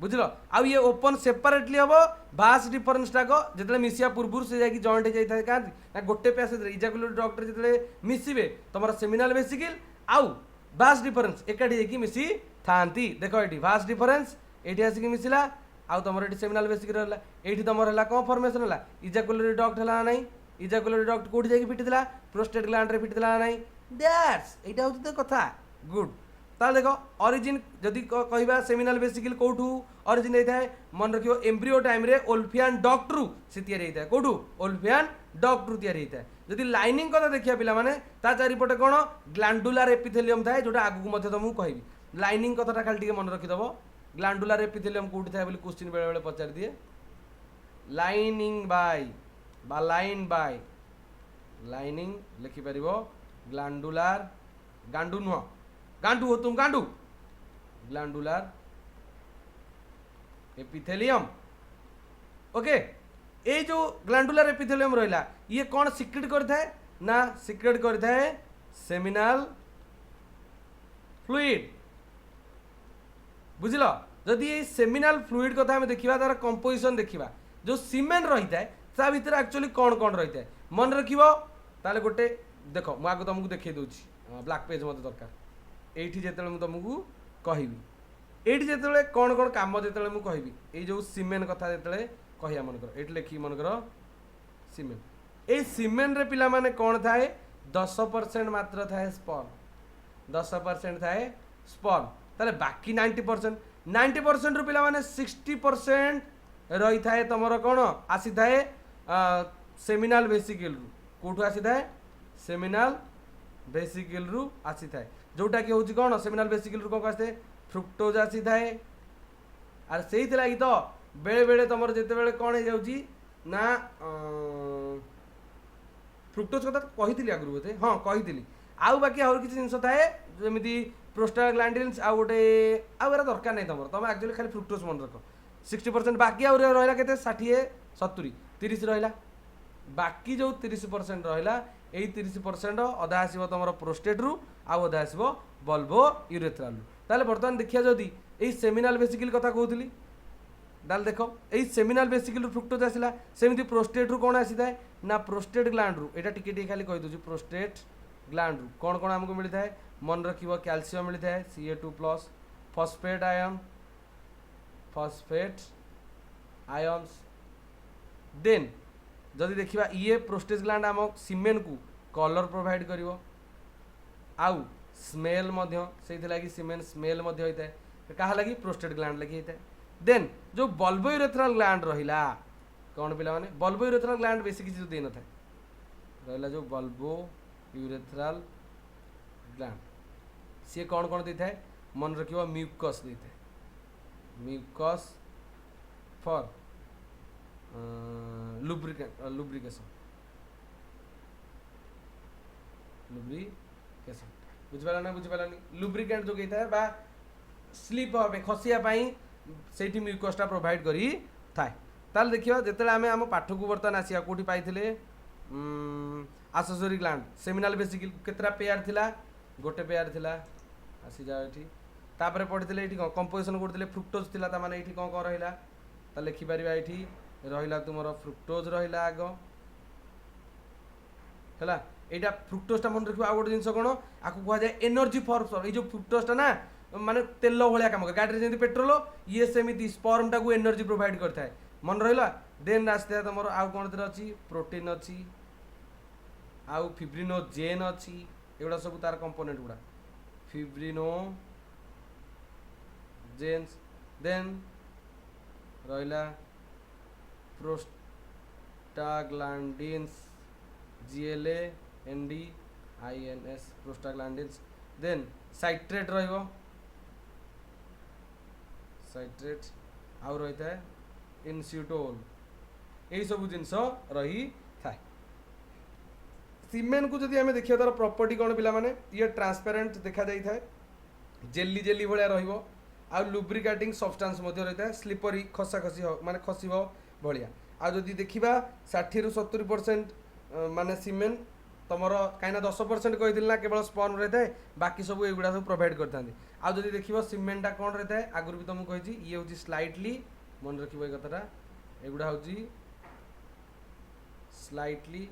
बुझल आउ ये ओपन सेपरेटली हम भास डिफरेन्स टाक जो मिसिया पूर्व से जाकि जॉइंट हो जाए क्या गोटे पैसेज इजाकुलेटरी डक्ट जो मिसबे तुम सेमिनाल वेसिकल आउ भास डिफरेन्स एकाठी जाकि मिसी था देख ये भास डिफरेन्स ये आसिक मिसला आउ तुम ये सेमिनाल वेसिकल रहा ये तुम है कौन फर्मेसन है इजाकुलेटरी डक्ट है ना इजाकुलेटरी डक्ट कौटी जाकि फिटिला प्रोस्टेट ग्लैंड रे फिटिला ना दैट्स एटा होची तो कथा गुड ताल देख ऑरिजिन जदि कहबा सेमिनाल वेसिकल कोठू ऑरिजिन होता है मन रखियो एम्ब्रियो टाइम रे ओल्फियन डक्ट रु से तैयारी होता है कोठू ओल्फियन डक्ट रु तैयारी होता है जदि लाइनिंग कथा देखिया पिला माने ता चारिपटे कौन ग्लैंडुलर एपिथेलियम थाए जोटा आगु मध्य तुमको कहबी लाइनिंग कथाटा खाली टिके मन रखिदब ग्लैंडुलर एपिथेलियम कोठी थाए बोली क्वेश्चन बेले बेले पचार दिए लाइनिंग बाय बा लाइन बाय लाइनिंग लिखि परिबो ग्लैंडुलर गांडू नुह गांडू हो तुम गांडू ग्लैंडुलर एपिथेलियम ओके ये जो ग्लैंडुलर एपिथेलियम रहा ये कौन सिक्रेट करता है ना सिक्रेट करता है सेमिनाल फ्लूइड बुझल जदि ये सेमिनाल फ्लूइड कथा हम देखा तार कंपोजिशन देखा जो सीमेन रही है ता भीतर एक्चुअली कौन कौन रही है मन रखिबो ताले गोटे देख मु आगे तुमको देखिए दूसरी ब्लैक पेज मत दरकार एठी जेतले मु तुमको कहबी एठी जेतले कौन कौन काम जेतले मु कहबी ए जो सीमेन कथा जेतले कहिया मन कर एठी लिखी मन कर सीमेन ए सीमेन रे पिला माने कौन थाए 10% मात्र थाए स्पर्म 10% थाए स्पर्म ताले बाकी 90% रु पिला माने 60% रही थाए तमरो कौन आसी थाए सेमिनाल वेसिकल रु कोठु आसी थाए सेमिनाल वेसिकल रु आसी थाए जोटा कि होची कौन सेमिनाल वेसिकल रु कौन आसे फ्रुक्टोज आसी थाए आर सेही लगी तो बेले बेले तुम जिते बेले कौन हो जाउची ना फ्रुक्टोज कथा कही आगु बोधे हाँ कही आउ बाकी आउर किसी जिनस थाए जमी प्रोस्टाग्लैंडिन्स आउ गोटे आउ एरा दरकार नहीं तुम तुम एक्चुअली खाली फ्रुक्टोज मन रख 60% बाकी आउ रहा के 60 70 30 रहा बाकी जो 30% रहा यही 30% अधा आसो तुम प्रोस्टेट रु आउ अधा आसो बल्बो यूरेथ्राल ताले बर्तमान देखिया जदि यही सेमिनाल वेसिकल कथा कहूली ताल देख यही सेमिनाल वेसिकल फ्रुक्टोज आसला सेमती प्रोस्टेट रु कौन आसी थाए ना प्रोस्टेट ग्लैंड रु एटा टिके टिके खाली कहि दूची प्रोस्टेट ग्लैंड रु कौन कौन हमको मिलता है मन रखिबो कैल्शियम मिलता है Ca2+ फॉस्फेट आयन्स देन जदि देखिबा ये प्रोस्टेट ग्लैंड आम सीमेन को कलर प्रोवाइड करिवो आउ स्मेल मध्य सेथि लागि सीमेन स्मेल मध्य होता है कहा लगी प्रोस्टेट ग्लैंड लगी होता है देन जो बल्बोयूरेथ्रल ग्लैंड रहिला कौन पिला माने बल्बोयूरेथ्रल ग्लैंड बेसी किसी दे न था रहिला जो बल्बोयूरेथ्रल ग्लैंड सी कौन कौन देता है मन रखिबो म्यूकस देता है म्यूकस फॉर लुब्रिकेशन बुझिपारा ना बुझिपारानी लुब्रिकेंट जो कहता है बा स्लीप हे खसिया से म्यूकसटा प्रोवाइड करी थाए ताल देखिए जिते आम आम पाठ को बर्तमान आसिया कौटी पाइले आसेसरी ग्लैंड सेमिनाल वेसिकल केतरा पेयर थिला गोटे पेयर थिला आसी जाओ ये तापर पढ़ी ये कंपोजिशन करते फ्रुक्टोज थिला माने ये कौन कौन रहा ता लिखिपर ये रहा तुम फ्रुक्टोज रहा आग है यहाँ फ्रुक्टोजटा मन रखिए आउ गोटे जिन कौन आपको कहुए एनर्जी फॉर ये जो फ्रुक्टोजटा ना माने तेल भाया काम करे गाड़ी जमी पेट्रोल ये सेमती स्पर्म टाक एनर्जी प्रोवाइड करता है मन रहा देन आसता है तुम आउ कौन अच्छी प्रोटीन अच्छी आउ फिब्रिनोजेन अच्छी एगुड़ा सब तार कंपोनेंट गुड़ा फिब्रिनोजेन्स देन रहा prostaglandins GLA ND INS prostaglandins then citrate रहिबो साइट्रेट आउ रही है इनस्यूटोल यही सब जिनस रही थाए सीमेन को जदि आम देखिए तार प्रॉपर्टी कौन पिला माने ये ट्रांसपेरेंट देखा जाई थाए जेली जेली भाया रहिबो आ लुब्रिकेटिंग सब्सटेंस मध्य रही है स्लीपरी खसा खसी माने खसिबो भलिया आ जदि देखिबा 60 ରୁ 70% माने सीमेन तुम कहीं 10% कही ना केवल स्पर्म रही है बाकी सब एगुड़ा सब प्रोवाइड करते आउ जदि देखिबो सीमेनटा कौन रही है आगुरी भी तुमको कही ये हूँ स्लाइटली मन रखिबो ये कथाटा एगुड़ा हूँ स्लाइटली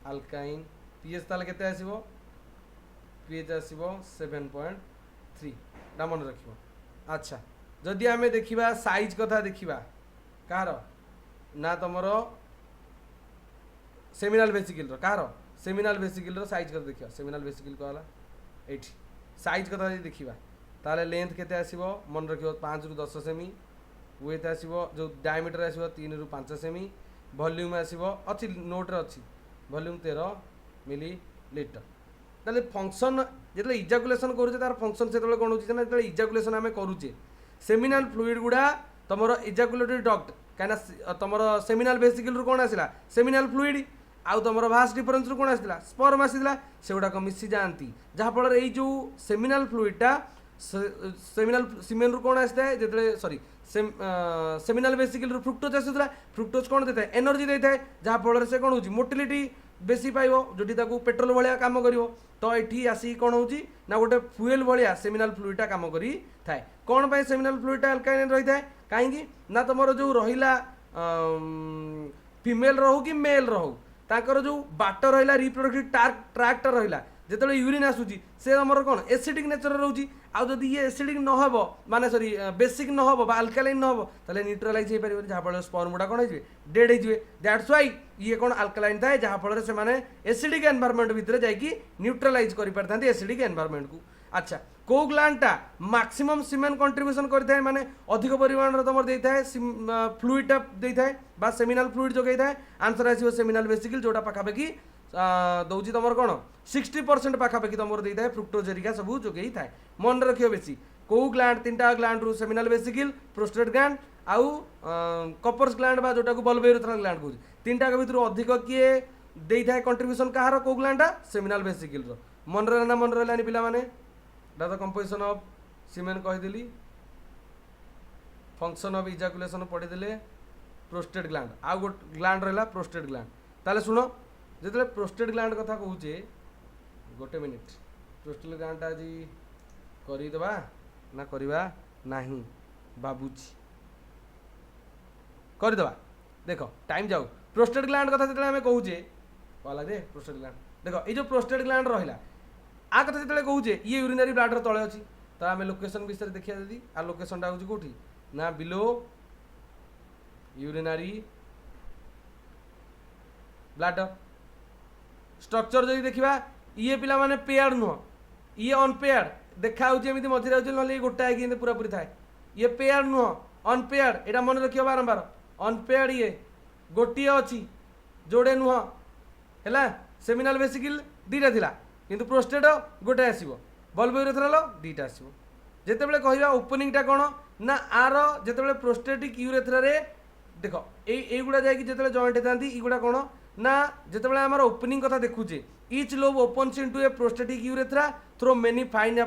अल्काइन पीएच ताले केते आसीबो पीएच आसीबो 7.3 टा मन रखिबो अच्छा जदि आमे देखिबा साइज कथा देखिबा कार ना तुमरो सेमिनाल वेसिकल कार सेमिनाल वेसिकल साइज कथा देखिबा सेमिनाल वेसिकल कहला एठी साइज कथा जदि देखिबा ताले लेंथ केते आसीबो मन रखिबो 5 ରୁ 10 सेमी वेथ आसीबो जो डायमीटर आसीबो 3 ରୁ 5 सेमी वॉल्यूम आसीबो अछि नोट रे अछि वॉल्यूम 13 मिलीलीटर ताले फंक्शन जेतले इजाकुलेशन करूचे तार फंक्शन सेतले कोन होची ना जेतले इजाकुलेशन आमे करूचे सेमिनाल फ्लूइड गुडा तमरो इजाकुलेटरी डक्ट काना तमरो सेमिनाल वेसिकल रु कोन आसिला सेमिनाल फ्लूइड आउ तुम भास्ट डिफरेन्स रु कौन आसाला स्पर्म आसाला से गुड़ाक मिसी जाती जहाँफल ये जो सेमिनाल फ्लूइडटा सेमिनाल सीमेन रु कौन आसता है जो सॉरी सेमिनाल वेसिकल रु फ्रुक्टोज आसूला फ्रुक्टोज कौन देता है एनर्जी देता है जहाँफल से कौन हो मोटिलिटी बेसी पाइब जो पेट्रोल भाया कम कर तो ये आसिक कौन हो गोटे फ्यूएल भाया सेमिनाल फ्लूइडटा कम करी थाए कौन पाई सेमिनाल फ्लूइडटा अल्कालाइन रही है कहीं ना तुम जो रहा फीमेल रहू कि मेल रहू ताकर जो बाट रहा रिप्रोडक्टिव ट्रैक्ट रहा जिते यूरिन आसूची से आमर कौन एसिडिक नेचर रोचे आदि ये एसिडिक नहब माने सॉरी बेसिक नहब अल्कालाइन नहब ताले न्यूट्रालाइज हो पारे जहाँफल स्पर्म गुड़ा कौन हो डेड हो दैट्स व्हाई ये कौन अल्कालाइन थाए जहाँफल से माने एसिडिक एनवायरनमेंट भितर जाकि न्यूट्रालाइज कर पारथांती एसिडिक एनवायरनमेंट को अच्छा को ग्लैंडटा मैक्सिमम सीमेन कंट्रीब्यूशन करता माने अधिक परिमाण तुम देता है फ्लूइडटा देता है बा सेमिनाल फ्लूइड जोगई था आंसर आसो सेमिनाल वेसिकल जोटा पाखापाखि दौर तुम कौन 60% पाखापाखि तुम देता है फ्रुक्टोज हेरिका सब जोगई थाए मन रखियो बेसी कौ ग्लैंड 3टा ग्लैंड रु सेमिनाल वेसिकल प्रोस्टेट ग्लैंड आउ कपर्स ग्लैंड बा जोटा को बल्बोयूरेथ्रल ग्लैंड कहूँ 3टा भर अधिक किए देई थाए कंट्रीब्यूशन कहार को ग्लैंडा सेमिनाल वेसिकल रो मन रहना मन रहलानी पिला माने द कंपोजिशन ऑफ सीमेन कहि देली फंक्शन ऑफ इजाकुलेशन पढ़ी देले प्रोस्टेट ग्लैंड आ गोट ग्लैंड रहला प्रोस्टेट ग्लैंड ताले सुनो जेतले प्रोस्टेट ग्लैंड कथा कहूचे गोटे मिनिट प्रोस्टेट ग्लैंड आज करी दबा ना करवा नहीं बाबूजी कर दबा देखो टाइम जाऊ प्रोस्टेट ग्लैंड कथा जेतले हमें कहूचे वाला दे प्रोस्टेट ग्लैंड देखो ये जो प्रोस्टेट ग्लैंड रहिला आ कथा जेतले कहूचे ये यूरिनरी ब्लैडर तळे अछि तो आम लोकेशन विषय देखिया जदी आ लोकेशन टा होची कोठी ना बिलो यूरिनरी ब्लैडर स्ट्रक्चर जदि देखा ये पिला माने पेयर नुह ये अनपेयर देखा एमती मझे ना गोटाए कि पूरा पूरी थाए ये पेयर नुह अनपेयर यहाँ मन रखिए बारंबार अनपेयर ये गोटे अच्छी जोड़े नुह है सेमिनाल वेसिकल दीटा थिला किंतु प्रोस्टेट गोटे आसो बल्ब यूरेथ्रल दीटा आसो जितेबाला कहवा ओपनिंगटा कौन ना आर जितेबाला प्रोस्टेटिक यूरेथ्रा रे देख युवा जाते जॉइंट होता युवा कौन ना जितेबाला आम ओपनिंग कथा देखुचे each lobe opens into a prostatic urethra through many fine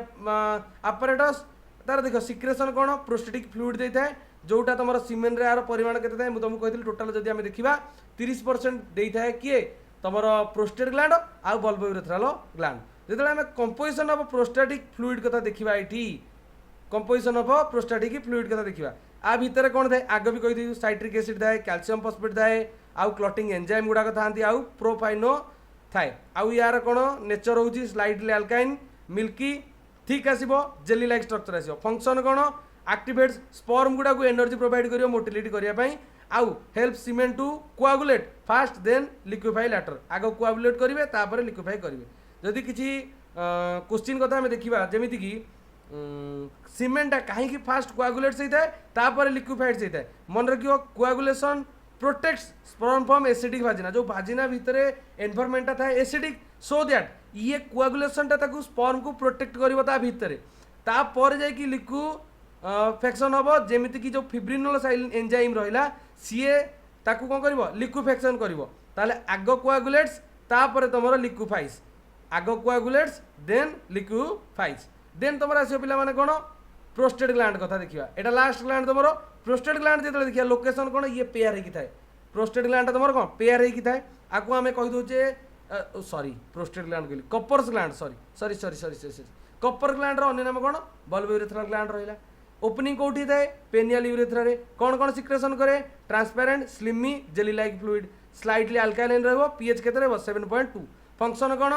apertures तार देख सिक्रेशन कौन प्रोस्टेटिक फ्लूइड देता है जोटा तुम सीमेन रे यार परिमाण के तुमको कहती टोटाल जब आम देखा 30% देता है किए तुम प्रोस्टेट ग्लैंड आउ बल्ब यूरेथ्रल ग्लैंड जो आम कंपोजिशन ऑफ प्रोस्टेटिक फ्लूइड कथा देखा ये कंपोजिशन ऑफ प्रोस्टेटिक फ्लूइड कथा देखा आ भितर कौन थाए आग भी कही साइट्रिक एसिड थाए कैल्शियम फॉस्फेट थाए आउ क्लॉटिंग एंजाइम गुड़ाक था आउ प्रोफाइनो थाए आउ यार कौन नेचर होची स्लाइटली अल्काइन मिल्की थिक आसीबो जेली लाइक स्ट्रक्चर आसीबो फंक्शन कौन एक्टिवेट्स स्पर्म गुड़ा को एनर्जी प्रोवाइड करियो मोटिलिटी करिया पई आउ help semen to coagulate first then liquefy later आग कोआगुलेट करिवे तापर लिक्विफाई करिवे जदि किछि क्वेश्चन कथा हम देखिबा जेमिति कि सीमेंटा कहीं फास्ट कोआगुलेट्स होता है तापर लिक्विफाइड्स होता है मन रखियो coagulation protects sperm from acidic vagina जो भाजिना भितर एनवायरमेंटा था एसिडिक सो दैट ये कोआगुलेशनटा ताकू स्पर्म को प्रोटेक्ट करिवो ता भितर तापर जाय कि लिक्विफेक्शन हबो जेमिति कि जो फिब्रिनोल साइलिन एंजाइम रहिला सीए ताकू कोन करिवो लिक्विफेक्शन करिवो ताले आग कोआगुलेट्स तापर तमरो लिक्विफाइज आग कोआगुलेट्स देन लिक्विफाइज देन तुम आस पे कौन प्रोस्टेट ग्लैंड कथा देखा एटा लास्ट ग्लैंड तुम प्रोस्टेट ग्लैंड जो देखिए लोकेशन कौन ये पेयर होगी थाए प्रोस्टेट ग्लैंड तुम कौन पेयर होगी थाए आपको आम कहीदे सॉरी प्रोस्टेट ग्लैंड कहली Cowper's gland sorry sorry sorry sorry sorry Cowper gland अन्य नाम कौन बल्ब यूरेथ्रल ग्लैंड रहा ओपनिंग कौटी थाए पेनियल यूरेथ्रा रे कौन कौन सिक्रेशन करे transparent slimy jelly like fluid slightly alkaline रहिबो पीएच केते 7.2 फंक्शन कौन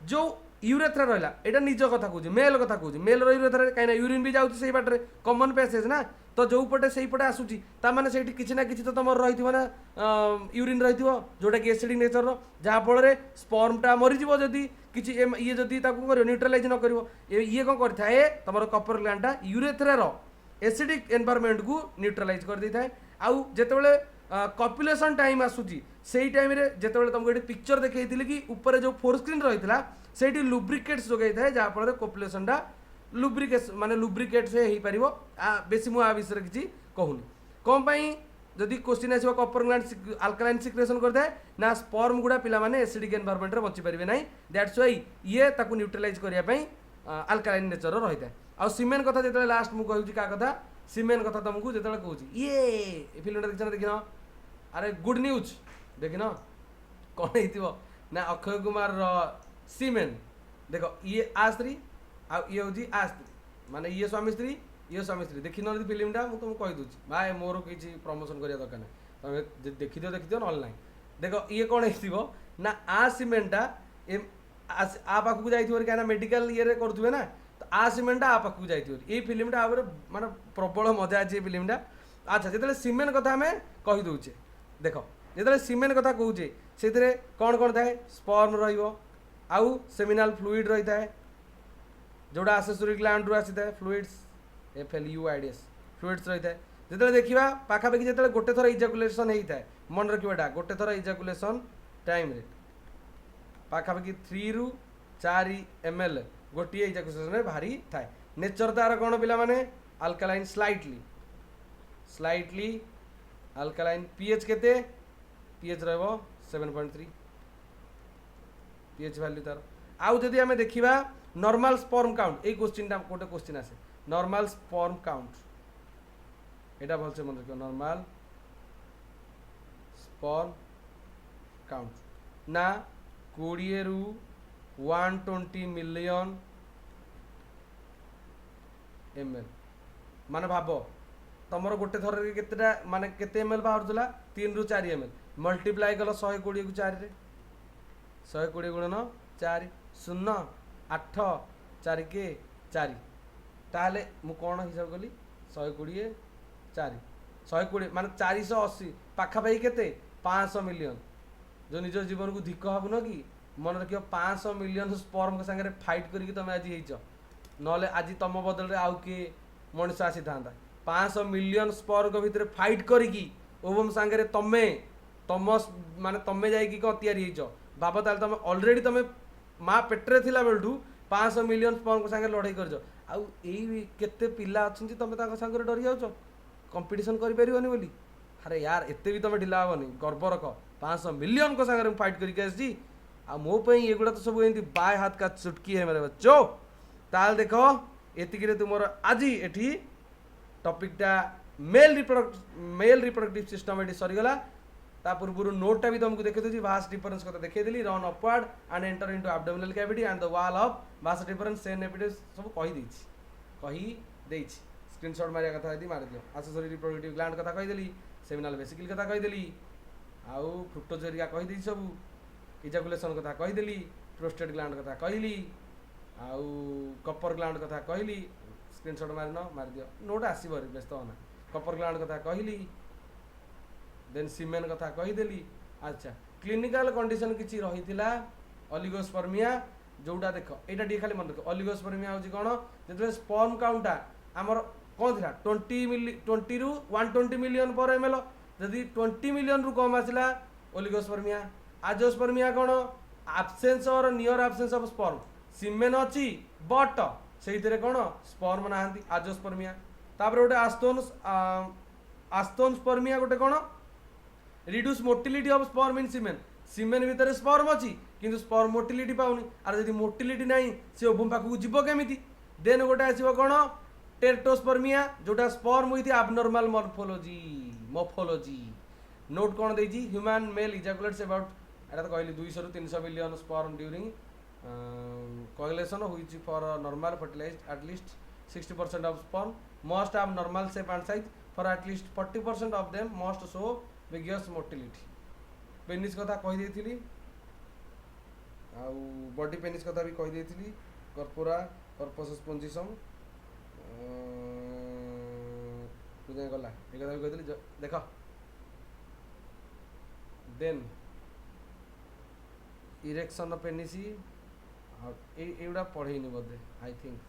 जो यूरेथ्रा रहा यहाँ निज कथा कहूँ मेल कथा कहूँ मेल यूरेथ्रा कहीं यूरिन भी जाऊँगी से बाटे कमन पैसेज ना तो जो पटे से पटे आसूची ताने से किसी ना किसी तो तुम रही ना यूरिन रही जोटा कि एसिडिक नेचर जहाँफल स्पर्मटा मरीज जदि किसी ये जदि कर न्यूट्रालाइज न कर ये कौन करता तुम कपर ग्लैंडटा यूरेथ्रार एसिडिक एनवायरमेंट को न्यूट्रालाइज कर देता है आउ जितेबाला कपुलेशन टाइम आसूची से टाइम जितेबाला तुमको ये पिक्चर देखी कि ऊपर जो फोर स्क्रीन रही है से लुब्रिकेट्स जोगाई थाए जहाँफल कपुलेशनटा लुब्रिकेट माने लुब्रिकेट से हो पार बेसी मुझे विषय किसी कहूनी कौन पाई जदि क्वेश्चन आसो कपर ग्लैंड अल्कालाइन सिक्रेशन करता है ना स्पर्म गुड़ा पिला माने एसिडिक एनवायरमेंट रे बची पारे ना दैट्स व्हाई ये ताकू न्यूट्रलाइज करने अल्कालाइन नेचर रही है आ सीमेन कथा जो लास्ट मुझे कहूँ क्या कथा सीमेन कथा तुमको जो कहूँ ये फिल्म देखना देखना अरे गुड न्यूज देखना कौन हो ना अक्षय कुमार सीमेन देख ये आ स्त्री ये हूँ आ स्त्री माने ये स्वामी स्त्री देखी न फिल्मटा मुझे तुमको कहीदे भाई मोर किसी प्रमोशन करने दरकार नहीं तुम देखिदियो ना देख ये कौन हो ना आ सीमेंटा आ पाखक जाइए क्या मेडिकल ये करुवे ना तो आ सीमेंटा आ पाखक जाइए ये फिल्मटा माने प्रबल मजा अच्छे फिल्मटा अच्छा जो सीमेन कथा आम कहीदे देख जो सीमेन कथा कहे से कौन कौन थाए स्पर्म रु सेमिनाल फ्लूइड रही है जोड़ा आसेसरी ग्लैंड रू आसी था फ्लूइड्स FLUIDS फ्लूइड्स रही है जो देखा पाखापाखि जो गोटे थर इजाकुलेसन होता है मन रखा गोटे थर इजाकुलेसन टाइम रे पाखापाखि 3 ରୁ 4 ml गोटे इजाकुलेसन बाहरी थाए नेचर तार कौन पिला माने अल्कालाइन स्लाइटली अल्कालाइन पीएच केते पीएच रहिबो 7.3 pH value तार आउ जदि आमे देखिबा नॉर्मल स्पर्म काउंट ए क्वेश्चन टा कोटे क्वेश्चन आसे नॉर्मल स्पर्म काउंट एटा भलसे मन रखियो नॉर्मल स्पर्म काउंट ना 20 रु 120 मिलियन ml माने भाबो तमरो गोटे थर रे केतेटा माने केते ml बाहरतला 3 रु 4 ml मल्टीप्लाई कलो 120 को 4 रे 120 गुणन 4 0 8 4 के 4 ताले मु कोन हिसाब कली 120 4 120 माने 480 पाखा पाई केते 500 मिलियन जो निज जीवन को धिक हबन कि मन रखियो 500 मिलियन स्पर्म के संगे फाइट करिक तमे आज हेइछ नले आज तम बदल रे आउ के मनुष्य आसी थांदा 500 मिलियन स्पर्म के भीतर फाइट करिकी ओबम संगे तमे तम माने तमे जाई कि को तयारी हेइछ बाबा ताल तमे ऑलरेडी तमे माँ पेट्रे थिला बेलठू 500 मिलियन स्पर्म के संगे लड़ाई करछ आउ एई केते पिला अछंती तमे ताका संगे डरी जाउछ कंपटीशन करि परिबनी बोली अरे यार एते भी तमे ढिला हबनी गर्व रख 500 मिलियन को संगे फाइट करिके आसी आ मो पई एगुडा तो सब एंती बाय हाथ का चुटकी है मेरे बच्चों ताल देखो एतिकी रे तुमर आज एठी टॉपिक टा मेल रिप्रोडक्टिव सिस्टम एठी सरी गला ता पूर्व नोट टा भी तुमको देखे दोची वास्ट डिफरेंस कथा देखे देली run upward and enter into abdominal cavity and the wall of vas deferens सेन एपिडेस सब कही देछि स्क्रीनशॉट मारिया कथा यदि मार दियो एक्सेसरी रिप्रोडक्टिव ग्लैंड कथा कहि देली सेमिनल वेसिकल कथा कहि देली आउ फ्रुक्टोज कहि देछि सब इजाकुलेशन कथा कहि देली प्रोस्टेट ग्लैंड कथा कहली आउ कपर ग्लैंड कथा कहली स्क्रीनशॉट मार दियो नोट आसीबो व्यस्त होना कपर ग्लैंड कथा कहली देन सीमेन कथा कहि देली अच्छा क्लिनिकल कंडीशन किछि रहितिला ओलिगोस्पर्मिया जोटा देख एटा डी खाली मन रख ओलिगोस्पर्मिया होछि कोन जेते स्पर्म काउंटा हमर कोन थिला 20 रु 120 मिलियन पर एमएल जदि 20 मिलियन रु कम आसिला ओलिगोस्पर्मिया आजोस्पर्मिया कोन एब्सेंस और नियर एब्सेंस ऑफ स्पर्म सीमेन अछि बट सेहितरे कोन स्पर्म नाहंती आजोस्पर्मिया तापर गोटे आस्तोनस्पर्मिया गोटे कोन reduce motility of sperm in semen semen भीतर स्पर्म अछि किंतु स्पर्म मोटिलिटी पाउनी आर यदि मोटिलिटी नाही से ओभम पाखु जीव केमिति देन गोटे आसीबो कोन टेरटोस्पर्मिया जोटा sperm with abnormal morphology note कोन देजी ह्यूमन मेल इजैकुलेट्स अबाउट एटा तो कहली 200 रु 300 million sperm during coagulation which for normal fertilized at least 60% of sperm must have normal shape and size for at least 40% of them must show vigorous motility penis कथा कहि देथिली आउ body penis कथा भी कहि देथिली कर्पोरा कर्पस स्पोंजिसम बुझे गला ए कथा भी कहितली देखो then erection of पेनिसी Etah पढ़ेनी Bodhe I think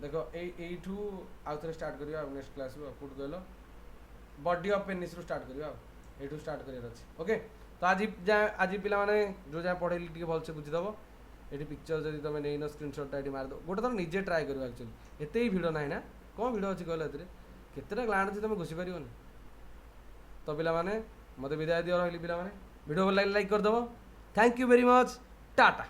देखो एठू आउथरे स्टार्ट करिया नेक्स्ट क्लास रो पुट गलो बॉडी ऑफ पेनिस रो स्टार्ट करिया एठू स्टार्ट करिया अछि ओके तो आज पिला माने जो जा पढ़ेली टिके भल से बुझी दबो एठी पिक्चर जदी तमे नेइनो स्क्रीनशॉट टाइट मार दो गोटे तर निजे ट्राई करियो एक्चुअली एते ही वीडियो नाही ना कोन वीडियो अछि कहले एतरे केतेटा ग्लैंड अछि तमे घुसी परियोनी तो पिला माने मते विदाय दियो रहली पिला माने वीडियो को लाइक कर दबो thank you very much Tata.